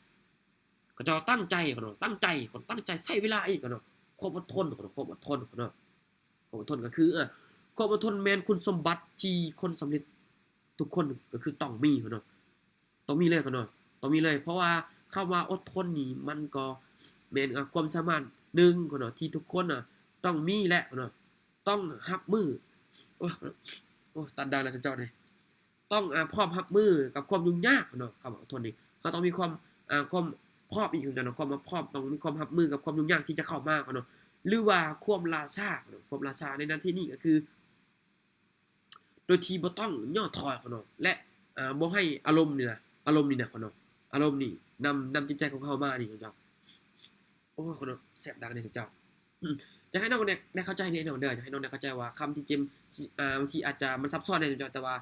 เขาเจ้าตั้งใจเนาะตั้งใจใช้เวลาอีกเนาะความอดทนเนาะความอดทนก็คือความอดทนแม่นคุณสมบัติที่คนสำเร็จทุกคนก็คือต้องมีเนาะต้องมีเลยเนาะต้องมีเลยเพราะว่าคำว่าอดทนนี่มันก็แม่นความสามารถหนึ่งเนาะที่ทุกคนน่ะต้องมีแหละเนาะต้องรับมือโอ้ตัดดังแล้วเจ้านี่ต้องพร้อมรับมือกับความยุ่งยากเนาะคำว่าอดทนนี่เขาต้องมีความพร้อมอีกเนาะความพร้อมต้องมีความรับมือกับความยุ่งยากที่จะเข้ามาเนาะหรือว่าความล่าช้าเนาะความล่าช้าในนั้นที่นี่ก็คือโดยที่บ่ต้องย่อถอยเนาะและบ่ให้อารมณ์นี่นะเนาะอารมณ์นี่นำจิตใจของเขามานี่เจ้าโอ้เนาะแซ่บดังนี่เจ้าจะให้น้องเนี่ยได้เข้าใจนี่เนาะเด้อจะให้น้องได้เข้าใจว่าคำที่เจมบางทีอาจจะมันซับซ้อนได้เจ้าแต่ว่า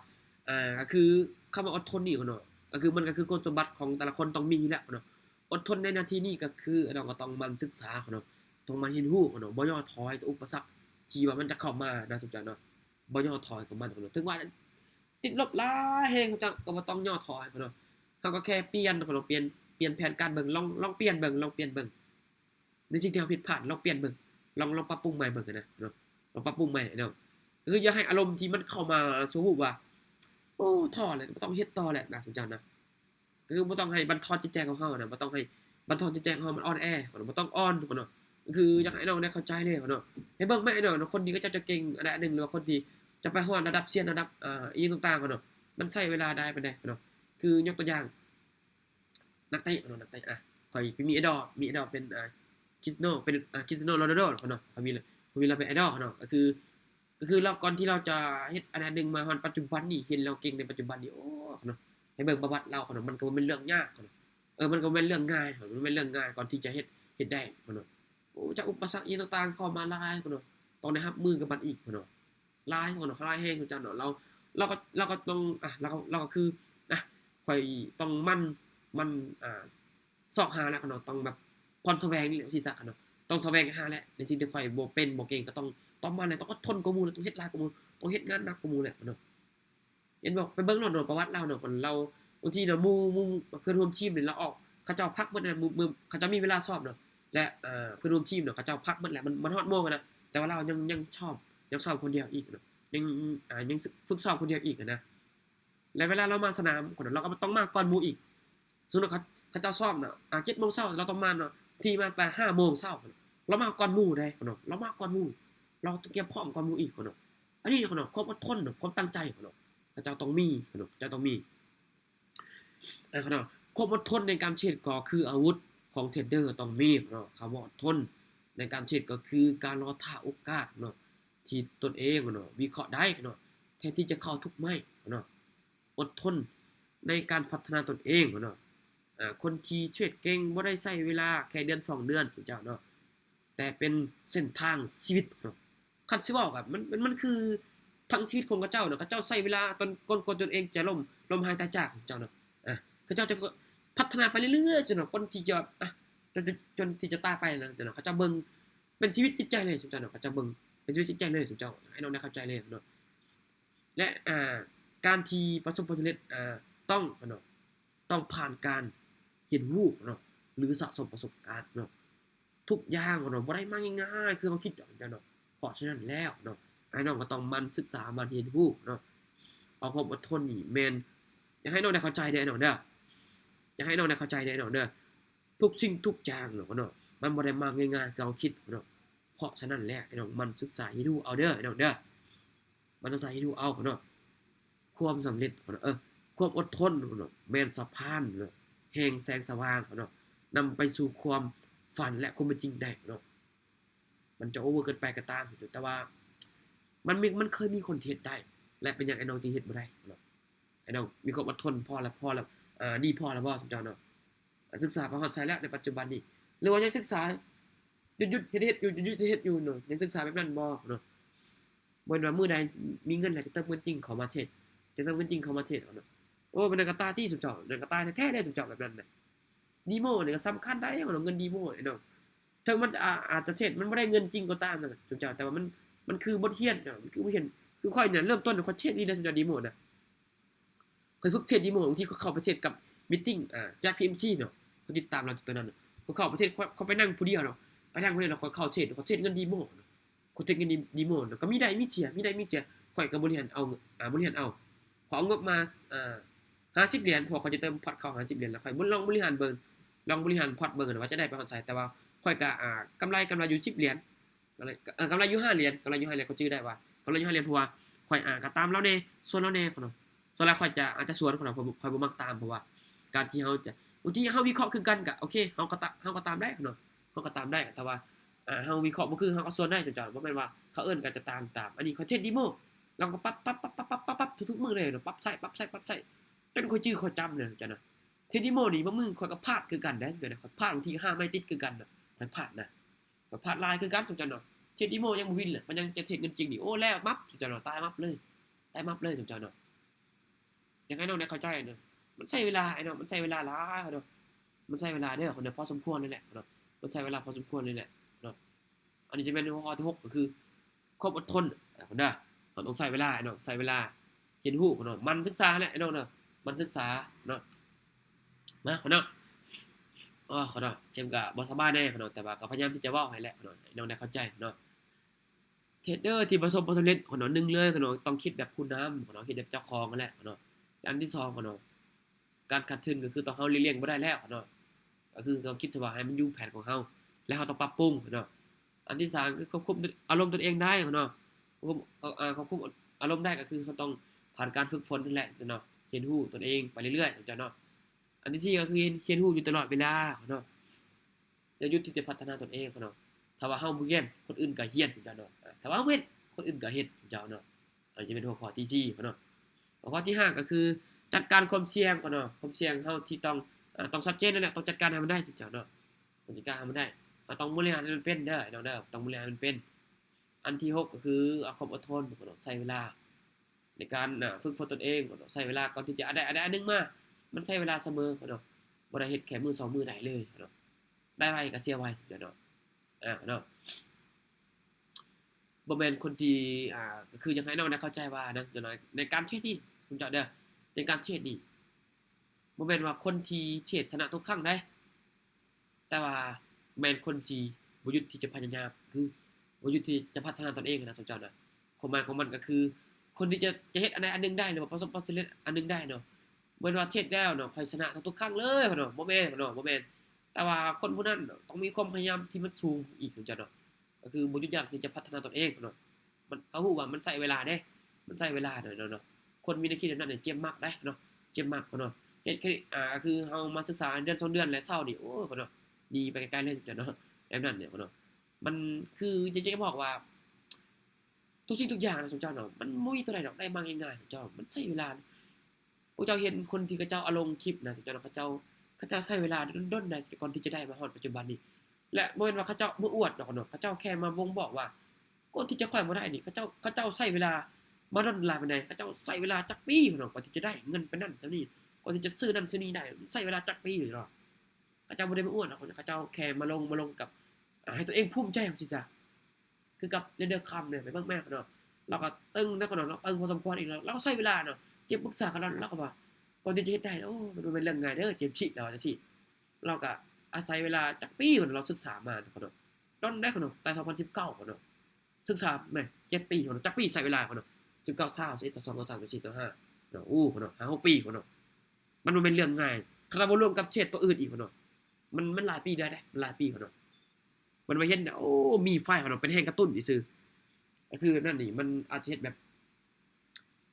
ก็คือคำว่าอดทนนี่เนาะก็คือมันก็คือคุณสมบัติของแต่ละคนต้องมีแหละเนาะอดทนในหน้าที่นี้ก็คือเราก็ต้องมันศึกษาเนาะต้องมาเรียนรู้เนาะบ่ย่อถอยต่ออุปสรรคที่ว่ามันจะเข้ามานะทุกท่านเนาะบ่ย่อถอยกับมันเนาะถึงว่าติดลบหลายแฮงจังก็บ่ต้องย่อถอยเนาะเฮาก็แค่เปลี่ยนเนาะเปลี่ยนแผนการเบิ่งลองเปลี่ยนเบิ่งในสิ่งที่เราผิดพลาดลองเปลี่ยนเบิ่งลองปรับปรุงใหม่เบิ่งนะเนาะลองปรับปรุงใหม่เนาะคืออย่าให้อารมณ์ที่มันเข้ามาสมมุติว่าโอ้ท้อเลยบ่ต้องเฮ็ดต่อแหละนะทุกท่านนะคือบ่ต้องให้บั่นทอนจิตใจของเฮานะบ่ต้องให้บั่นทอนจิตใจของเฮามันอ่อนแอบ่ต้องอ่อนทุกคนเนาะคืออยากให้น้องได้เข้าใจเลยเนาะให้เบิ่งแม่เนาะคนนี้ก็จะเก่งอันใดอันหนึ่งหรือว่าคนที่จะไปฮอดระดับเซียนระดับอีหยังต่างๆเนาะมันใช้เวลาได้ปานใดเนาะคือยกตัวอย่างนักเตะข่อยมีไอดอลเป็นคริสโนเป็นคริสโนโรนัลโดเนาะข่อยมีเราเป็นไอดอลเนาะก็คือเราก่อนที่เราจะเฮ็ดอันใดหนึ่งมาฮอดปัจจุบันนี่เห็นเราเก่งในปัจจุบันนี่โอ้เนาะให้เบิ่งประวัติเราเนาะมันก็บ่แม่นเรื่องยากเนาะมันก็บ่แม่นเรื่องง่ายมันเป็นเรื่องง่ายก่อนที่จะเฮ็ดได้เนาะโอ้จากอุปสรรคอีหยังต่างๆเข้ามาหลายเนาะต้องได้รับมือกับมันอีกเนาะหลายเนาะหลายแฮงจังเนาะเราก็ต้องเราก็คือข่อยต้องมันซอกหาแล้วเนาะต้องแบบพรแสวงนี่แหละสิซะเนาะต้องแสวงหาแหละในสิ่งที่ข่อยบ่เป็นบ่เก่งก็ต้องมันต้องอดทนกว่าหมู่ต้องเฮ็ดหลายกว่าหมู่ต้องเฮ็ดงานหนักกว่าหมู่แหละเนาะเห็นบ่ไปเบิ่งเนาะประวัติเราเนาะเราบางทีเนาะหมู่เพื่อนร่วมทีมนี่เราออกเขาเจ้าพักเบิดน่ะมื้อเขาเจ้ามีเวลาซ้อมเนาะและเพื่อนร่วมทีมเนาะเขาเจ้าพักเบิดแหละมันฮอดโมงนะแต่ว่าเรายังซ้อมคนเดียวอีกเนาะยังฝึกซ้อมคนเดียวอีกนะ และเวลาเรามาสนามคนเราก็ต้องมาก่อนหมู่อีกสมมุติว่าเขาเจ้าซ้อมน่ะ7:00 นเราต้องมาเนาะที่มาแต่5:00 นเรามาก่อนหมู่ได้คนเนาะเรามาก่อนหมู่เราต้องเตรียมพร้อมก่อนหมู่อีกคนเนาะอันนี้คนเนาะความอดทนเนาะความตั้งใจคนเนาะเขาเจ้าต้องมีคนเนาะเจ้าต้องมีคนเนาะความอดทนในการเทรดก็คืออาวุธของเทรดเดอร์ต้องมีเนาะคำว่าอดทนในการเทรดก็คือการรอท่าโอกาสเนาะที่ตนเองเนาะวิเคราะห์ได้เนาะแทนที่จะเข้าทุกไม้เนาะอดทนในการพัฒนาตนเองเนาะคนที่เทรดเก่งบ่ได้ใช้เวลาแค่เดือน2 เดือนเจ้าเนาะแต่เป็นเส้นทางชีวิตเนาะคันสิเว้าก็มันคือทั้งชีวิตของเขาเจ้าเนาะเขาเจ้าใช้เวลาตนก่อนตนเองจะล้มหายตายจากเจ้าเนาะเขาเจ้าจะพัฒนาไปเรื่อยๆจนคนที่จะจนที่จะตายไปนะเนาะเขาเจ้าเบิ่งเป็นชีวิตจิตใจเลยเจ้าเนาะเขาเจ้าเบิ่งเป็นชีวิตจิตใจเลยเจ้าให้น้องได้เข้าใจเลยเนาะและการที่ประสบผลสำเร็จต้องเนาะต้องผ่านการเรียนรู้เนาะหรือสะสมประสบการณ์เนาะทุกอย่างเนาะบ่ได้มาง่ายๆคือเขาคิดดอกเจ้าเนาะเพราะฉะนั้นแล้วเนาะให้น้องก็ต้องมันศึกษามันเรียนรู้เนาะเอาความอดทนนี่แม่นอยากให้น้องได้เข้าใจเด้อน้องเด้ออยากให้น้องได้เข้าใจเด้อน้องเด้อทุกสิ่งทุกอย่างเนาะมันบ่ได้มาง่ายๆคือเขาคิดเนาะเพราะฉะนั้นแล้วไอ้น้องมันศึกษาให้รู้เอาเด้อไอ้น้องเด้อมันศึกษาให้รู้เอาเนาะความสำเร็จเนาะความอดทนเนาะแม่นสะพานเนาะแห่งแสงสว่างเนาะนำไปสู่ความฝันและความเป็นจริงได้เนาะมันจะโอเวอร์เกินไปก็ตามแต่ว่ามันเคยมีคนเฮ็ดได้และเป็นหยังไอ้น้องจึงเฮ็ดบ่ได้เนาะไอ้น้องมีความอดทนพอแล้วดีพอแล้วบ่เจ้าเนาะศึกษามาฮอดไสแล้วในปัจจุบันนี้หรือว่ายังศึกษาหยุดเฮ็ดอยู่หยุดเฮ็ดอยู่เนาะยังศึกษาแบบนั้นบ่เนาะบ่ว่ามื้อใดมีเงินแล้วจะเติมเงินจริงเข้ามาเทรดจะเติมเงินจริงเข้ามาเทรดเนาะโอ้เป็นนักกตาที่สุดเจ้านักกตาแท้ๆเลยสุดเจ้าแบบนั้นน่ะดีโมนี่ก็สำคัญได้เนาะเงินดีโมไอ้น้องถึงมันอาจจะเทรดมันบ่ได้เงินจริงก็ตามนั่นน่ะสุดเจ้าแต่ว่ามันคือบทเรียนเนาะมันคือบทเรียนคือข้อยเนี่ยเริ่มต้นข้อยเทรดนี่ได้สุดเจ้าดีโมน่ะข้อยฝึกเทรดดีโมบางทีก็เข้าไปเทรดกับมีตติงจาก PMC เนาะเขาติดตามเราอยู่ตอนนั้นน่ะเขาเข้าประเทศเขาไปนั่งผู้เดียวเนาะไปนั่งผู้เดียวแล้วเขาเข้าเทรดเขาเทรดเงินดีโมเขาเทรดเงินดีโมก็มีได้มีเสียข่อยก็บริหารเอาพอเอางบมา50 เหรียญพอเขาจะเติมพอร์ตเข้า50 เหรียญแล้วข่อยลองบริหารเบิ่งลองบริหารพอร์ตเบิ่งว่าจะได้ไปฮอดไสแต่ว่าข่อยก็กำไรอยู่10 เหรียญกำไรอยู่5 เหรียญเขาชื่อได้ว่ากำไรอยู่5 เหรียญเพราะว่าข่อยก็ตามแล้วแน่ส่วนแล้วแน่เนาะส่วนแล้วข่อยจะอาจจะสวนเนาะข่อยบ่มักตามเพราะว่าการที่เฮาจะบางทีเฮาวิเคราะห์คือกันก็โอเคเฮาก็ตามได้เนาะเฮาก็ตามได้แต่ว่าเฮาวิเคราะห์บ่คือเฮาก็สวนได้จ้ะบ่แม่นว่าเขาเอิ้นก็จะตามอันนี้เขาเทรดดีโมเราก็ปั๊บทุกๆมื้อเลยเนาะปรับใช้จนค่อยจื้อค่อยจำเนี่ยจ้ะเนาะเทรดดีโมนี่บางมื้อข่อยก็พลาดคือกันเด้เดี๋ยวนะข่อยพลาดบางที5 ไม่ติดคือกันน่ะข่อยพลาดนะข่อยพลาดหลายคือกันจ้ะเนาะเทรดดีโมยังบ่วินเลยมันยังจะเทรดเงินจริงนี่โอ้แล้วมับจ้ะเนาะตายมับเลยจ้ะเนาะอยากให้น้องได้เข้าใจเนาะมันใช้เวลาไอ้เนาะมันใช้เวลาหลายเนาะมันใช้เวลาเด้อคนเดียวพอสมควรเลยแหละเนาะมันใช้เวลาพอสมควรเลยแหละเนาะอันนี้จะเป็นหัวข้อที่6ก็คือความอดทนคนเด้อเราต้องใช้เวลาเนาะใช้เวลาเรียนรู้เนาะมันศึกษาแหละไอ้น้องเนาะมันศึกษาเนาะมาคนเนาะคนเนาะเจมส์ก็บ่สบายแน่คนเนาะแต่ว่าก็พยายามที่จะเว้าให้แหละคนเนาะให้น้องได้เข้าใจเนาะเทรดเดอร์ที่ประสบความสำเร็จคนเนาะ1เลยคนเนาะต้องคิดแบบผู้นำคนเนาะคิดแบบเจ้าของนั่นแหละคนเนาะอันที่2คนเนาะการขาดทุนก็คือต้องเฮาเลี่ยงบ่ได้แล้วคนเนาะก็คือต้องคิดซะว่าให้มันอยู่แผนของเฮาแล้วเฮาต้องปรับปรุงคนเนาะอันที่3คือควบคุมอารมณ์ตนเองได้คนเนาะควบคุมอารมณ์ได้ก็คือเขาต้องผ่านการฝึกฝนนั่นแหละเนาะเรียนรู้ตนเองไปเรื่อยๆจ้ะเนาะอันที่4ก็คือเรียนรู้อยู่ตลอดเวลาเนาะอย่าหยุดที่จะพัฒนาตนเองเนาะถ้าว่าเฮาบ่เรียนคนอื่นก็เรียนจ้ะเนาะถ้าว่าเฮาเฮ็ดคนอื่นก็เฮ็ดจ้ะเนาะอันนี้จะเป็นหัวข้อที่4เนาะหัวข้อที่5ก็คือจัดการความเสี่ยงเนาะความเสี่ยงเฮาที่ต้องชัดเจนนั่นแหละต้องจัดการให้มันได้จ้ะเนาะต้องจัดการให้มันได้ต้องบริหารให้มันเป็นเด้อน้องเด้อต้องบริหารให้มันเป็นอันที่6ก็คือความอดทนเนาะใช้เวลาในการฝึกฝนตนเองเนาะใช้เวลาก่อนที่จะได้อันนึงมามันใช้เวลาเสมอเนาะบ่ได้เฮ็ดแค่มื้อ2มื้อได้เลยเนาะได้ไวก็เสียไวเนาะเนาะบ่แม่นคนที่ก็คืออยากให้น้องได้เข้าใจว่านะอย่างน้อยในการเทรดนี่คุณเจ้าเด้อในการเทรดนี่บ่แม่นว่าคนที่เทรดชนะทุกครั้งได้แต่ว่าแม่นคนที่บ่หยุดที่จะพยายามคือบ่หยุดที่จะพัฒนาตนเองนะเจ้านะความหมายของมันก็คือ คนที่จะเฮ็ดอันใดอันหนึงได้หรือว่าประสบความสำเร็จอันหนึงได้เนาะบ่แม่นว่าเฮ็ดแล้วเนาะค่อยชนะทุกๆครั้งเลยเนาะบ่แม่นเนาะบ่แม่นแต่ว่าคนผู้นั้นต้องมีความพยายามที่มันสูงอีกถึงจะเนาะก็คือบ่หยุดยั้งที่จะพัฒนาตนเองเนาะมันเขาฮู้ว่ามันใช้เวลาเด้มันใช้เวลาเนาะคนมีแนวคิดแบบนั้นเนี่ยเจ็บมากได้เนาะเจ็บมากเนาะเฮ็ดแค่ก็คือเฮามาศึกษาเดือน2เดือนแล้วเซานี่โอ้เนาะดีไปไกลๆเลยจ้ะเนาะแบบนั้นเนี่ยเนาะมันคือจริงๆจะบอกว่า ทุกสิ่งทุกอย่างนะสมเจ้าเนาะมันบ่มีตัวใดดอกได้มาง่ายๆสมเจ้ามันใช้เวลาพวกเจ้าเห็นคนที่เขาเจ้าเอาลงคลิปนะสมเจ้าเนาะเขาเจ้าใช้เวลาดนๆนะก่อนที่จะได้มาฮอดปัจจุบันนี้และบ่แม่นว่าเขาเจ้ามาอวดดอกเนาะเขาเจ้าแค่มาบ่งบอกว่าก่อนที่จะค่อยมาได้นี่เขาเจ้าใช้เวลามาดนหลายปานใดเขาเจ้าใช้เวลาจักปีพุ่นเนาะกว่าที่จะได้เงินปานนั้นจังนี้กว่าที่จะซื้อนั่นซื้อนี่ได้ใช้เวลาจักปีอยู่เนาะเขาเจ้าบ่ได้มาอวดดอกเขาเจ้าแค่มาลงกับให้ตัวเองภูมิใจจังซี่จ้ะคือกับเรื่องคำเนี่ยไปเบิ่งแม่เนาะ เราก็ตึงแล้วก็เนาะเราตึงพอสมควรอีกแล้วเราก็ใช้เวลาเนาะเจ็บปรึกษากันแล้วก็ว่าก่อนที่จะเฮ็ดได้โอ้มันเป็นเรื่องง่ายเด้อเจ็บชิแล้วจังซี่เราก็อาศัยเวลาจักปีพุ่นเราศึกษามาทุกคนเนาะตอนได้คนเนาะแต่2019พุ่นเนาะศึกษาแม่7ปีพุ่นเนาะจักปีใช้เวลาพุ่นเนาะ19 20 21 22 23 24 25เนาะพุ่นเนาะ5 6ปีพุ่นเนาะมันบ่แม่นเรื่องง่ายถ้าเราบ่รวมกับเฉดตัวอื่นอีกพุ่นเนาะมันหลายปีได้มันหลายปีพุ่นเนาะมันมาเห็นโอ้มีไฟพุ่นเนาะเป็นแรงกระตุ้นซื่อก็คือนั่นนี่มันอาจจะเฮ็ดแบบ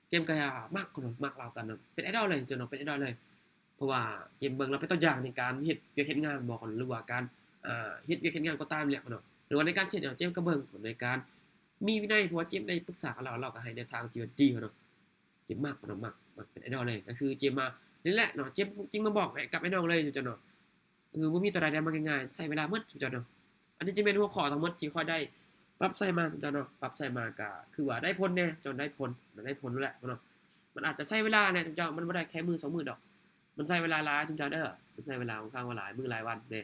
เจมส์ก็มักคนมักเรากันเนาะเป็นไอดอลเลยจนเนาะเป็นไอดอลเลยเพราะว่าเจมส์เบิ่งแล้วเป็นตัวอย่างในการเฮ็ดเวียกเฮ็ดงานบ่ก่อนหรือว่าการเฮ็ดเวียกเฮ็ดงานก็ตามแหละเนาะหรือว่าในการเฮ็ดเจมส์ก็เบิ่งในการมีวินัยเพราะว่าเจมส์ได้ปรึกษากับเราก็ให้แนวทางที่ดีเนาะเจมส์มักเนาะมักเป็นไอดอลเลยก็คือเจมส์มานี่แหละเนาะเจมส์จริงมาบอกให้กับไอ้น้องเลยจนเนาะบ่มีตัวใดได้มาง่ายๆใช้เวลาหมดจนเนาะอันนี้จะเป็นหัวข้อทั้งหมดที่ค่อยได้ ปรับใส่มาจ้ะเนาะปรับใส่มาก็คือว่าได้ผลแน่จนได้ผลมันได้ผลนั่นแหละเนาะมันอาจจะใช้เวลาแน่จุ๊เจ้ามันบ่ได้แค่มื้อ2มื้อดอกมันใช้เวลาหลายจุ๊เจ้าเด้อมันใช้เวลาค่อนข้างว่าหลายมื้อหลายวันเด้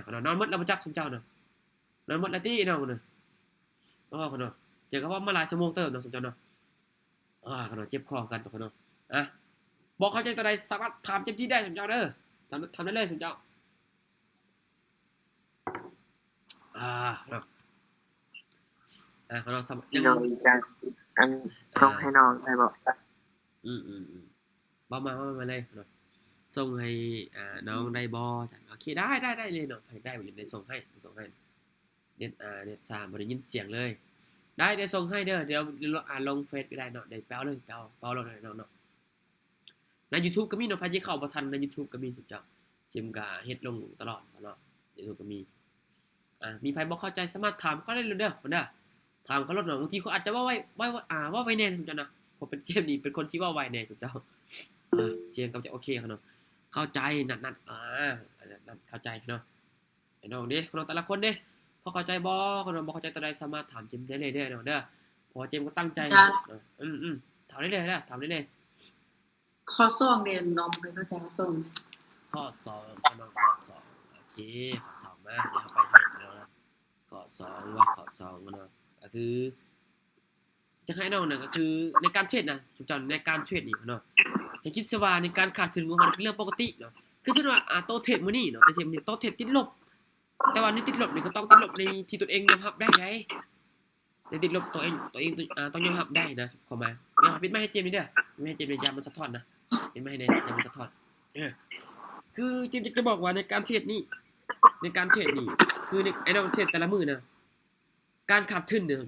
ขนาดนอนหมดแล้วบ่จักซุมเจ้าเนาะนอนหมดแล้วติน้องเนาะขนาดเจอกับว่ามาหลายชั่วโมงเติบเนาะซุมเจ้าเนาะขนาดเจ็บคอกันตัวเนาะบ่เข้าใจตัวใดสามารถถามเต็มที่ได้ซุมเจ้าเด้อทำได้เลยซุมเจ้าเนาะเรา
โด
ยัง
ยการอันส่งให้น้องได้บ่
อืมบ่มาเลยเนาะส่งให้น้องได้บ่จ้ะโอเคได้เลยเนาะให้ได้บ่ได้ส่งให้เน็ต3บ่ได้ยินเสียงเลยได้เดี๋ยวส่งให้เด้อเดี๋ยวลงเฟซก็ได้เนาะได้แป๊วเลยแป๊วเลยเนาะใน YouTube ก็มีเนาะใครสิเข้าบ่ทันใน YouTube ก็มีทุกเจ้าจิมก็เฮ็ดลงตลอดเนาะ YouTube ก็มีไผบ่เข้าใจสามารถถามเขาได้เลยเด้อเด้อถามเขาลดหน่อยบางทีเขาอาจจะว่าไว้แน่ซุมเจ้านะเพราะเป็นเจมส์นี่เป็นคนที่ว่าไวแน่ซุมเจ้าเสียงก็จะโอเคเนาะเข้าใจนัดนัดเข้าใจเนาะไอ้น้องเด้น้องแต่ละคนเด้พอเข้าใจบ่คนบ่เข้าใจตัวใดสามารถถามเจมส์ได้เลยเด้อเนาะเด้อเพราะเจมส์ก็ตั้งใจถามได้เลยถามได้เลย
ข้อ2เนี่ยน้องบ่เข้าใจข้อ2
ข้อ2น้องข้อ2โอเคข้อ2มาเดี๋ยวไปให้แล้วนะข้อ2ว่าข้อ2เนาะก็คือจะให้น้องน่ะก็คือในการเทรดนะทุกเจ้าในการเทรดนี่เนาะให้คิดซะว่าในการขาดทุนของเฮาเป็นเรื่องปกติเนาะคือสมมุติว่าโตเทรดมื้อนี้เนาะแต่เทรดมื้อนี้โตเทรดติดลบแต่ว่าในติดลบนี่ก็ต้องติดลบในที่ตนเองยอมรับได้ไงในติดลบตัวเองต้องยอมรับได้นะเข้ามาปิดไมค์ให้เจมส์นี่เด้อไม่ให้เจมส์ยามมันสะท้อนนะปิดไมค์ให้แน่ยามมันสะท้อนคือเจมส์จะบอกว่าในการเทรดนี่คือไอ้น้องเทรดแต่ละมื้อนะการขาดทุนเนี่ย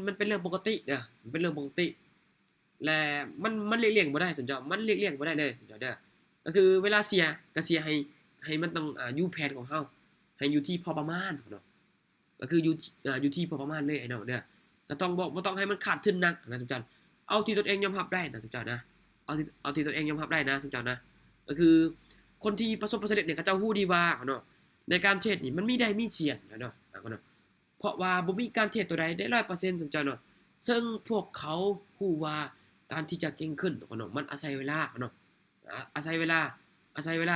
มันเป็นเรื่องปกติเด้อมันเป็นเรื่องปกติและมันเลี่ยงบ่ได้สนใจมันเลี่ยงบ่ได้เลยสนใจเด้อก็คือเวลาเสียก็เสียให้มันต้องอยู่แผนของเฮาให้อยู่ที่พอประมาณเนาะก็คืออยู่ที่พอประมาณเลยไอ้น้องเด้อก็ต้องบ่ต้องให้มันขาดทุนนักนะสนใจเอาที่ตนเองยอมรับได้นะสนใจนะเอาที่ตนเองยอมรับได้นะสนใจนะก็คือคนที่ประสบความสำเร็จเนี่ยเขาเจ้าฮู้ดีว่าเนาะในการเทรดนี่มันมีได้มีเสี่ยงเนาะเพราะว่าบ่มีการเทรดตัวใดได้ 100% สนใจเนาะซึ่งพวกเขาฮู้ว่าการที่จะเก่งขึ้นเนาะมันอาศัยเวลาเนาะอาศัยเวลา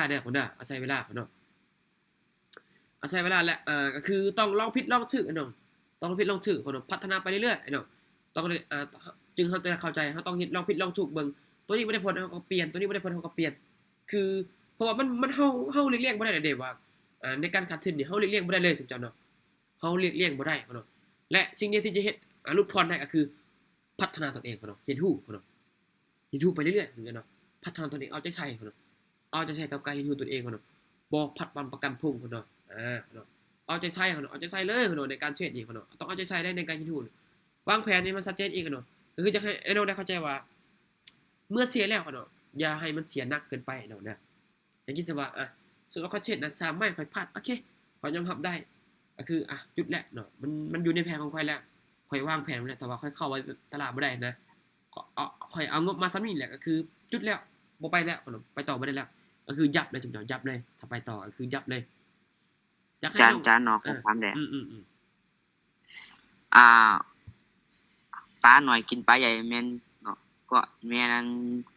เด้อคนเด้ออาศัยเวลาเนาะอาศัยเวลาและก็คือต้องลองผิดลองถูกเนาะต้องลองผิดลองถูกเนาะพัฒนาไปเรื่อยๆเนาะต้องจึงเฮาจะเข้าใจเฮาต้องเฮ็ดลองผิดลองถูกเบิ่งตัวนี้บ่ได้ผลเฮาก็เปลี่ยนตัวนี้บ่ได้ผลเฮาก็เปลี่ยนคือเพราะว่ามันเฮาเลี่ยงบ่ได้เด้ว่าในการขาดทุนนี่เฮาเลี่ยงบ่ได้เลยสมเจ้าเนาะเฮาเลี่ยงบ่ได้เนาะและสิ่งเดียวที่จะเฮ็ดหลุดพ้นได้ก็คือ พัฒนาตนเองเนาะเรียนรู้เนาะเรียนรู้ไปเรื่อยๆเนาะพัฒนาตนเองเอาใจใส่เนาะเอาใจใส่กับการเรียนรู้ตนเองเนาะบ่ผัดวันประกันพรุ่งเนาะเนาะเอาใจใส่เนาะเอาใจใส่เลยเนาะในการเทรดนี่เนาะต้องเอาใจใส่ได้ในการเรียนรู้วางแผนนี่มันชัดเจนอีกเนาะก็คือจะให้ไอ้น้องได้เข้าใจว่าเมื่อเสียแล้วเนาะอย่าให้มันเสียหนักเกินไปเนาะนะอย่างคิดซะว่าส่วนเขาเทรดนะ3ไม่ค่อยพลาดโอเคขอยอมรับได้ก็คือหยุดแล้วเนาะมันอยู่ในแผนของข่อยแล้วข่อยวางแผนไว้แล้วแต่ว่าข่อยเข้าไว้ตลาดบ่ได้นะข่อยเอางบมาซ้ำนี่แหละก็คือหยุดแล้วบ่ไปแล้วเนาะไปต่อบ่ได้แล้วก็คือยับเลยจุ๊บยับเลยถ้าไปต่อก็คือยับเลยอยากให้
จานน้องขอถามแหละ อ่าปลาหน่อยกินปลาใหญ่แม่นเนาะก็แม่นั้น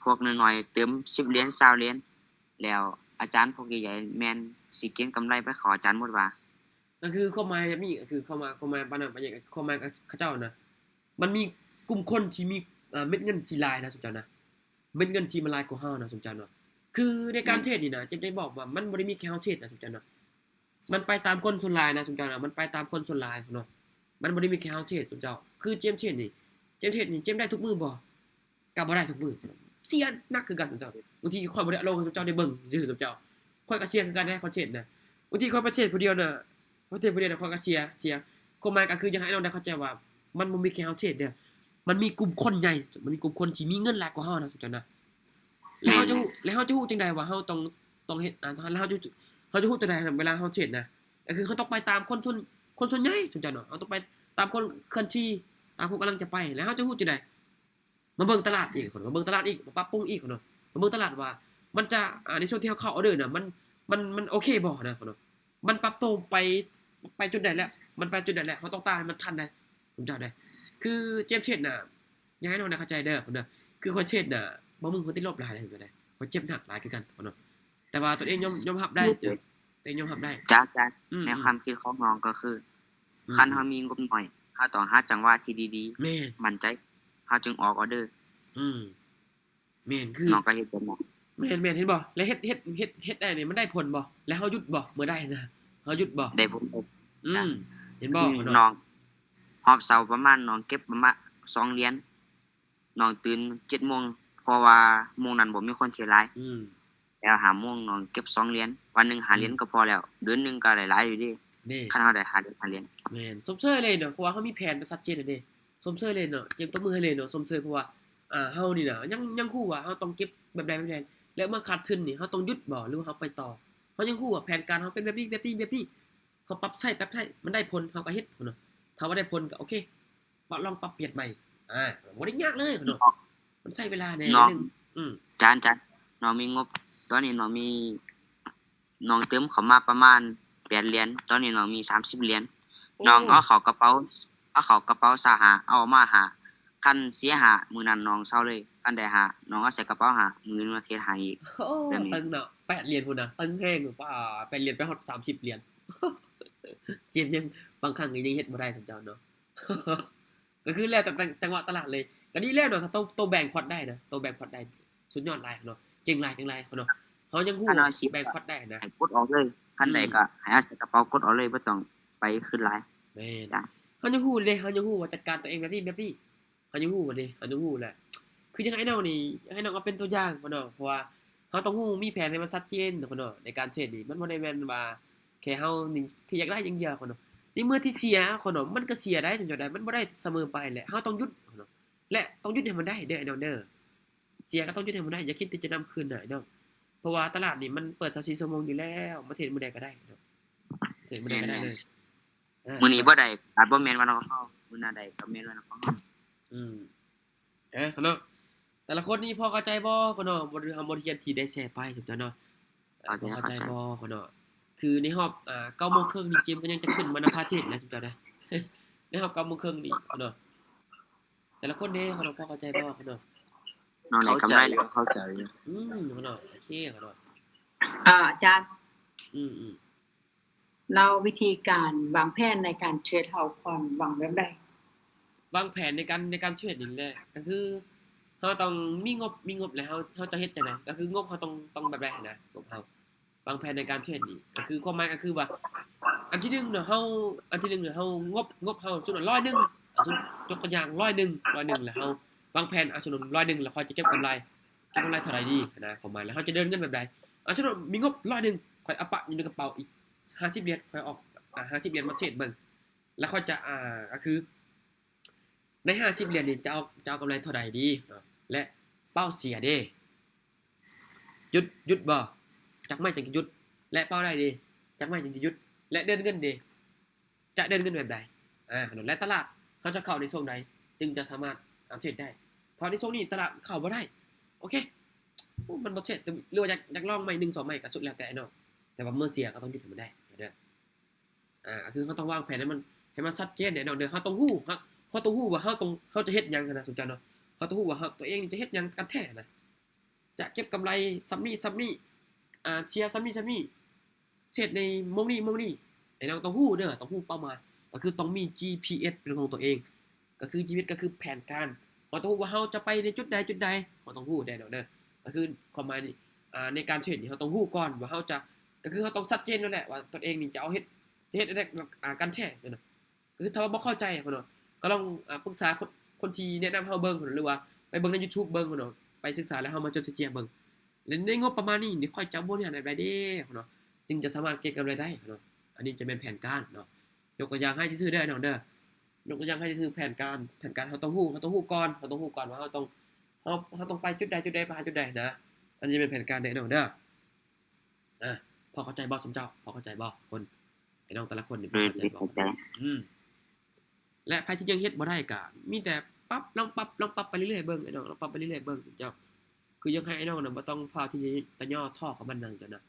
พวกน้อยๆเติม10เหรียญ20เหรียญแล้วอาจารย์พวกใหญ่ๆแม่นสิเก็งกำไรไปขออาจารย์หมดว่า
ก็คือเข้ามาแบบนี้ก็คือเข้ามาปานนั้นปานนี้เข้ามากับเขาเจ้านะมันมีกลุ่มคนที่มีเม็ดเงินที่หลายนะสมเจ้านะเม็ดเงินที่มันหลายกว่าเฮานะสมเจ้าเนาะคือในการเทรดนี่นะเจะได้บอกว่ามันบ่ได้มีแค่เฮาเทรดนะสมเจ้าเนาะมันไปตามคนส่วนหลายนะสมเจ้านะมันไปตามคนส่วนหลายเนาะมันบ่ได้มีแค่เฮาเทรดสมเจ้าคือเจมเทรดนี่เจมได้ทุกมื้อบ่ก็บ่ได้ทุกมื้อเสียหนักคือกันสมเจ้าบางทีข่อยบ่ได้เอาลงให้สมเจ้าได้เบิ่งซื่อสมเจ้าข่อยก็เสียคือกันนะข่อยเทรดนะบางทีข่อยไปเทรดผู้เดียวน่ะข่อยเทรดผู้เดียวน่ะข่อยก็เสียความหมายก็คืออยากให้น้องได้เข้าใจว่ามันบ่มีแค่เฮาเทรดเด้อมันมีกลุ่มคนใหญ่มันมีกลุ่มคนที่มีเงินหลายกว่าเฮานะสมเจ้านะแล้วเฮาจะฮู้จังได๋ว่าเฮาต้องเฮ็ดแล้วเฮาจะฮู้จังได๋เวลาเฮาเทรดนะก็คือเขาต้องไปตามคนส่วนใหญ่สมเจ้าเนาะเฮาต้องไปตามคนเคลื่อนที่ตามคนกำลังจะไปแล้วเฮาจะฮู้จังได๋มาเบิ่งตลาดอีกมาเบิ่งตลาดอีกมาปรับปรุงอีกเนาะมาเบิ่งตลาดว่ามันจะในช่วงที่เฮาเข้าออเดอร์น่ะมันโอเคบ่นะเนาะมันปรับตัวไปจุดใดแล้วมันไปจุดใดแล้วเฮาต้องตามให้มันทันได้ผมเจ้าได้คือเจมส์เทรดน่ะอยากให้น้องได้เข้าใจเด้อเนาะคือคนเทรดน่ะบ่มึงคนติดลบหลายเลยก็ได้คนเจ็บหนักหลายคือกันเนาะแต่ว่าตัวเองยอมรับได้ตัวเองยอมรับได้
จ้าในความคิดของน้องก็คือคันเฮามีงบน้อยเฮาต้องหาจังหวะที่ดี
แม่น
ๆมั่นใจเฮาจึงออกออเดอร์
แม่นคือ
น้องก็เฮ็ดแบบนั้น
แม่นเห็นบ่แล้วเฮ็ดได้นี่มันได้ผลบ่แล้วเฮาหยุดบ่เมื่อได้นะเฮาหยุดบ่
ได้ผล
เห็นบ่
น้องฮอบเช้าประมาณน้องเก็บประมาณ2เหรียญน้องตื่น 7:00 นเพราะว่าโมงนั้นบ่มีคนเทรดแล้ว5:00 นน้องเก็บ2เหรียญวันหนึง5เหรียญก็พอแล้วเดือนหนึงก็ได้หลายอยู่เด้
นี่
คันเฮาได้5เหรียญ
แม่นสมเชยเลยเนาะเพราะว่าเฮามีแผนชัดเจนแล้วเด้สมเชยเลยเนาะเตรียมตัวมือให้เลยเนาะสมเชยเพราะว่าเฮานี่น่ะยังฮู้ว่าเฮาต้องเก็บแบบใดแบบใดแล้วเมื่อขาดทุนนี่เฮาต้องหยุดบ่หรือว่าเฮาไปต่อเฮายังฮู้ว่าแผนการเฮาเป็นแบบนี้เฮาปรับใช้มันได้ผลเฮาก็เฮ็ดเนาะถ้าว่าได้ผลก็โอเคลองปรับเปลี่ยนใหม่บ่ได้ยากเลยเนาะมันใช้เวลาแน่นิดนึง
จานน้องมีงบตอนนี้น้องเติมเข้ามาประมาณ8เหรียญตอนนี้น้องมี30เหรียญน้องเอาเข้ากระเป๋าซะหาเอาออกมาหาคันเสียหามื้อนั้นน้องเซาเลยคันได้หาน้องเอาใส่กระเป๋าหามื้อนึงมาเทหาอีก
โอ้ตึงเนาะ8เหรียญพุ่นน่ะตึงแฮงป่า8เหรียญไปฮอด30เหรียญเจมยังบางครั้งก็ยังเฮ็ดบ่ได้สำเจ้าเนาะ ก็คือแล้วแต่จังหวะตลาดเลยก็ดีแล้วเนาะถ้าโตแบ่งพอร์ตได้นะโตแบ่งพอร์ตได้สุดยอดหลายเนาะเก่งหลายเนาะเฮายังฮู้แบ่งพอร์ตได้นะ
ให้กดออกเลยคันใดก็ให้เอาใส่กระเป๋ากดออกเลยบ่ต้องไปขึ้นหลาย
แม่นเฮายังฮู้เด้เฮายังฮู้ว่าจัดการตัวเองแบบนี้เฮายังฮู้ว่าเด้เฮายังฮู้แหละคือจังให้น้องนี่ให้น้องเอาเป็นตัวอย่างเนาะเพราะว่าเฮาต้องฮู้มีแผนให้มันชัดเจนเนาะในการเทรดนี่มันบ่ได้แม่นว่าแค่เฮานี่ที่อยากได้อย่างเดียวเนาะในเมื่อที่เสียเนาะมันก็เสียได้จังได้มันบ่ได้เสมอไปแหละเฮาต้องหยุดเนาะและต้องหยุดให้มันได้เด้อไอ้น้องเด้อเสียก็ต้องหยุดให้มันได้อย่าคิดที่จะนำคืนน่ะไอ้น้องเพราะว่าตลาดนี่มันเปิด24ชั่วโมงอยู่แล้วมาเทรดมื้อใดก็ได้เนาะเทรดมื้อใดก็ได้เลย
มื้อนี้บ่ได้อาจบ่แม่นว่าน้องเฮามื้อหน้าได้ก็แม่นว่าน้องเฮา
เนาะแต่ละคนนี่พอเข้าใจบ่เนาะบ่ทำบ่เรียนที่ได้แชร์ไปถูกจ้ะเนาะพอเข้าใจบ่เนาะคือในรอบ9:30นนี่เกมก็ยังจะขึ้นมานำพาเทศแล้วถูกจ้ะนะ ในรอบ9:30นนี่เนาะแต่ละคนเด้เนาะพอเข้าใจบ่เนาะ
น้องได้กำไรแล้ว
เข้าใจ
เนาะโอเคเนาะ
อาจารย์ เราวิธีการวางแผนในการเทรดเฮาควรวางแบบใด
วางแผนในการเทรดนี่แหละก็คือเฮาต้องมีงบแล้วเฮาจะเฮ็ดจังได๋ก็คืองบเฮาต้องแบบใดนะงบเฮาวางแผนในการเทรดนี่ก็คือความหมายก็คือว่าอันที่1เนาะเฮางบเฮาสมมุติว่า100นึง สมมุติยกตัวอย่าง100แล้วเฮาวางแผนสมมุติ100แล้วค่อยจะเก็บกำไรเท่าไหร่ดีนะประมาณแล้วเฮาจะเดินเงินแบบใดสมมุติมีงบ100ค่อยเอาปะอยู่ในกระเป๋าอีก50เหรียญค่อยออก50เหรียญมาเทรดเบิ่งแล้วค่อยจะก็คือใน50เหรียญนี่จะเอากำไรเท่าใดดีเนาะและเป้าเสียเด้หยุดบ่จักไม่จังหยุดและเป้าได้ดีจักไม่จังหยุดและเดินเงินดีจะเดินเงินแบบใดและตลาดเขาจะเข้าในช่วงใดจึงจะสามารถเทรดได้พอในช่วงนี้ตลาดเข้าบ่ได้โอเคมันบ่เทรดหรือว่าอยากลองใหม่1 2ใหม่ก็สุดแล้วแต่เนาะแต่ว่าเมื่อเสียก็ต้องหยุดให้มันได้เด้อคือเขาต้องวางแผนให้มันชัดเจนเนาะเด้อเฮาต้องฮู้ว่าเฮาจะเฮ็ดหยังนะสุดจังเนาะเฮาต้องฮู้ว่าตัวเองจะเฮ็ดหยังกันแท้นะจะเก็บกำไรซ้ำนี้เชียร์ซ้ำนี้เทรดในมงนี้ไอ้น้องต้องฮู้เด้อต้องฮู้เป้าหมายก็คือต้องมี GPS เป็นของตัวเองก็คือ GPS ก็คือแผนการเราต้องฮู้ว่าเฮาจะไปในจุดใดเราต้องฮู้ได้เด้อก็คือความหมายนี่ในการเทรดนี่เราต้องฮู้ก่อนว่าเฮาจะก็คือเราต้องชัดเจนนั่นแหละว่าตัวเองนี่จะเอาเฮ็ดได้การแท้เนาะก็คือถ้าว่าบ่เข้าใจเนาะก็ลองปรึกษาคนที่แนะนำเฮาเบิ่งหรือว่าไปเบิ่งใน YouTube เบิ่งเนาะไปศึกษาแล้วเฮามาจดเจียเบิ่งแล้วในงบประมาณนี้นี่ค่อยจะบริหารได้เด้เนาะจึงจะสามารถเก็งกำไรได้เนาะอันนี้จะเป็นแผนการเนาะยกตัวอย่างให้ซื่อๆได้เนาะเด้อยกตัวอย่างให้ซื่อแผนการเราต้องฮู้ก่อนว่าเราต้องไปจุดใดไปหาจุดใดนะอันนี้เป็นแผนการได้เนาะเด้อพอเข้าใจบ่สมเจ้าพอเข้าใจบ่คนไอ้น้องแต่ละคนนี่พอเข้าใจบ่และใครที่ยังเฮ็ดบ่ได้ก็มีแต่ลองปรับไปเรื่อยๆเบิ่งไอ้น้องลองปรับไปเรื่อยๆเบิ่งเจ้าคือยังให้ไอ้น้องน่ะบ่ต้องพาที่จะย่อท่อกับมันนั่นกันนะ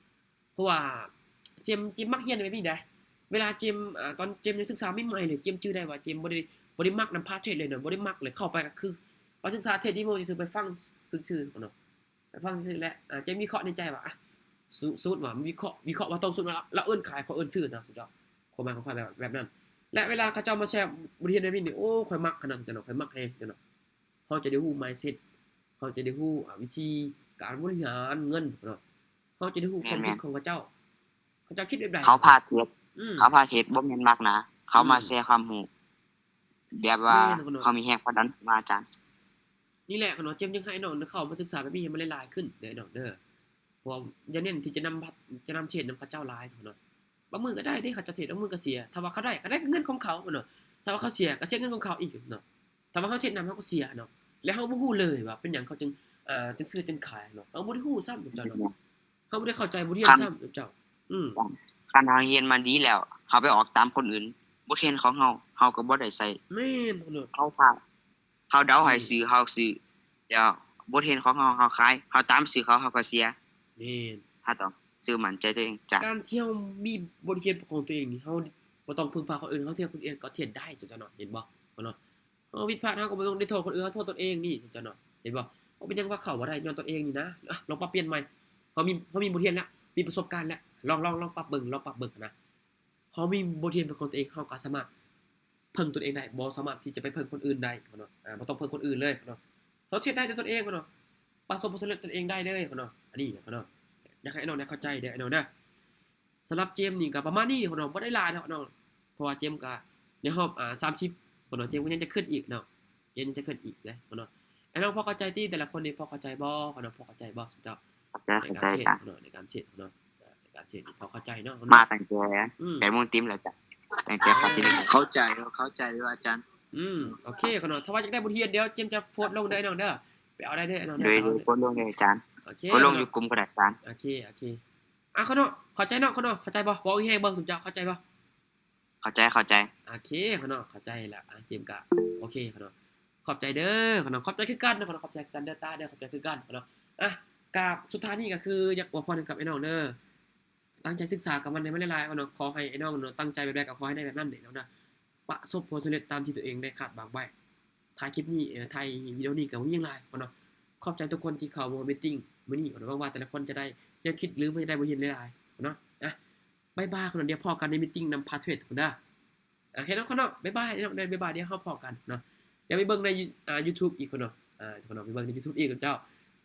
เพราะว่าเจมมักเรียนแบบนี้ได้เวลาเจมตอนเจมยังศึกษาใหม่ๆเลยเจมชื่อได้ว่าเจมบ่ได้มักนำพาเทรดเลยเนาะบ่ได้มักเลยเข้าไปก็คือไปศึกษาเทรดนี่โมสิไปฟังซื่อๆเนาะไปฟังซื่อๆและเจมวิเคราะห์ในใจว่าสูตรว่าวิเคราะห์ว่าตรงสูตรว่าแล้วเอิ้นขายเขาเอิ้นซื้อเนาะเจ้าความหมายของข่อยแบบนั้นและเวลาเขาเจ้ามาแชร์บทเรียนแบบนี้นี่โอ้ข่อยมักขนาดนั้นเนาะข่อยมักแฮงเนาะเฮาจะได้ฮู้ mindset เฮาจะได้ฮู้วิธีการบริหารเงินเนาะเฮาจะได้ฮู้ความคิดของเขาเจ้าคิดแบบใด
เขาพาเทศบ่แม่นมักนะเขามาแชร์ความรู้แบบว่าเขามีแรงผลักดันมาอาจารย์
นี่แหละเนาะเจมยังให้น้องเข้ามาศึกษาแบบนี้ให้มันหลายๆขึ้นเด้อน้องเด้อเพราะอย่าเน้นที่จะนำเทรดนำเขาเจ้าหลายเนาะบางมื้อก็ได้เด้เขาจะเทรดบางมื้อก็เสียถ้าว่าเขาได้ก็ได้เงินของเขาเนาะถ้าว่าเขาเสียก็เสียเงินของเขาอีกเนาะถ้าว่าเขาเทรดนำเขาก็เสียเนาะแล้วเฮาบ่ฮู้เลยว่าเป็นหยังเขาจึงซื้อจึงขายเนาะเฮาบ่ได้ฮู้ซ้ำเจ้าเนาะเฮาบ่ได้เข้าใจบ่เรียนซ้ำเจ้า
คันเฮาเรียนมาดีแล้วเฮาไปออกตามคนอื่นบ่เรียนของเฮาก็บ่ได้ใช้
แม่นเนาะ
เฮาเดาให้ซื้อเฮาซื้อแล้วบ่เรียนของเฮาขายเฮาตามซื้อเขาก็เสีย
แม่น
เฮาต้องซื้อมั่นใจตัวเองจ้ะ
การที่เฮามีบทเรียนของตัวเองนี่เฮาบ่ต้องพึ่งพาคนอื่นเฮาเทียบคนอื่นก็เทียบได้เจ้าเนาะเห็นบ่เนาะเฮาผิดพลาดเฮาก็บ่ต้องได้โทษคนอื่นเฮาโทษตัวเองนี่เจ้าเนาะเห็นบ่ว่าเป็นหยังว่าเข้าบ่ได้ย้อนตัวเองนี่นะลองปรับเปลี่ยนใหม่เฮามีบทเรียนแล้วมีประสบการณ์แล้วลองปรับเบิ่งนะเฮามีบทเรียนเป็นของตัวเองเฮาก็สามารถพึ่งตนเองได้บ่สามารถที่จะไปพึ่งคนอื่นได้เนาะบ่ต้องพึ่งคนอื่นเลยเนาะเฮาเทียบได้ด้วยตนเองเนาะประสบผลสำเร็จตนเองได้เลยเนาะอันนี้เนาะอยากให้น้องได้เข้าใจเด้อน้องเด้อสำหรับเจมนี่ก็ประมาณนี้เนาะบ่ได้หลายเนาะเพราะว่าเจมก็ในรอบ30เนาะเจมก็ยังจะขึ้นอีกเนาะยังจะขึ้นอีกเนาะไอ้น้องพอเข้าใจที่แต่ละคนนี่พอเข้าใจบ่เนาะพอเข้าใจบ่เจ้าในการเทรดเนาะในการเทรดเนาะพอเข้าใจเนาะ
มาตั้งแต่8:00 นแล้วจ้ะตั้งแต่ฟังที่
เข้าใจว่าอาจารย์
โอเคเนาะถ้าว่าอยากได้บทเรียนเดี๋ยวเจมจะโพสต์ลงได้น้องเด้อไปเอาได้เด้อน้องเด้อ
โพสต์ลงเลยอาจารย์
โอเค
โพสต์ลงอยู่กลุ่มก็ได้อาจารย์
โอเคเนาะเข้าใจเนาะเนาะเข้าใจบ่บอกให้เบิ่งสมเจ้าเข้าใจบ่
เข้าใจ
โอเคเนาะเข้าใจแล้วเจมก็โอเคเนาะขอบใจเด้อเนาะขอบใจคือกันเนาะขอบใจกันเด้อตาเด้อขอบใจคือกันเนาะกับสุดท้ายนี่ก็คืออยากอวยพรกับไอ้น้องเด้อตั้งใจศึกษากับมันในมันหลายๆเนาะขอให้ไอ้น้องเนาะตั้งใจแบบใดก็ขอให้ได้แบบนั้นเด้อเนาะประสบผลสำเร็จตามที่ตัวเองได้คาดหวังไว้ถ่ายคลิปนี้ถ่ายวิดีโอนี้ก็บ่มีหยังหลายเนาะขอบใจทุกคนที่เข้ามามีตติ้งมื้อนี้เนาะหวังว่าแต่ละคนจะได้แนวคิดหรือว่าจะได้บทเรียนหลายๆเนาะบ๊ายบายเดี๋ยวพอกันในมีตติ้งนำพาเทรดเด้อโอเคเนาะบ๊ายบายเนาะบ๊ายบายเดี๋ยวเฮาพอกันเนาะเดี๋ยวไปเบิ่งในYouTube อีกเนาะเนาะไปเบิ่งใน YouTube อีกเจ้า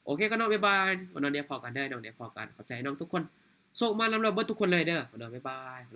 โอเคก็เนาะบ๊ายบายเนาะเดี๋ยวพอกันเด้อเนาะเดี๋ยวพอกันขอบใจน้องทุกคนส่งมาลำเราเบิดทุกคนเลยเด้อเนาะบ๊ายบาย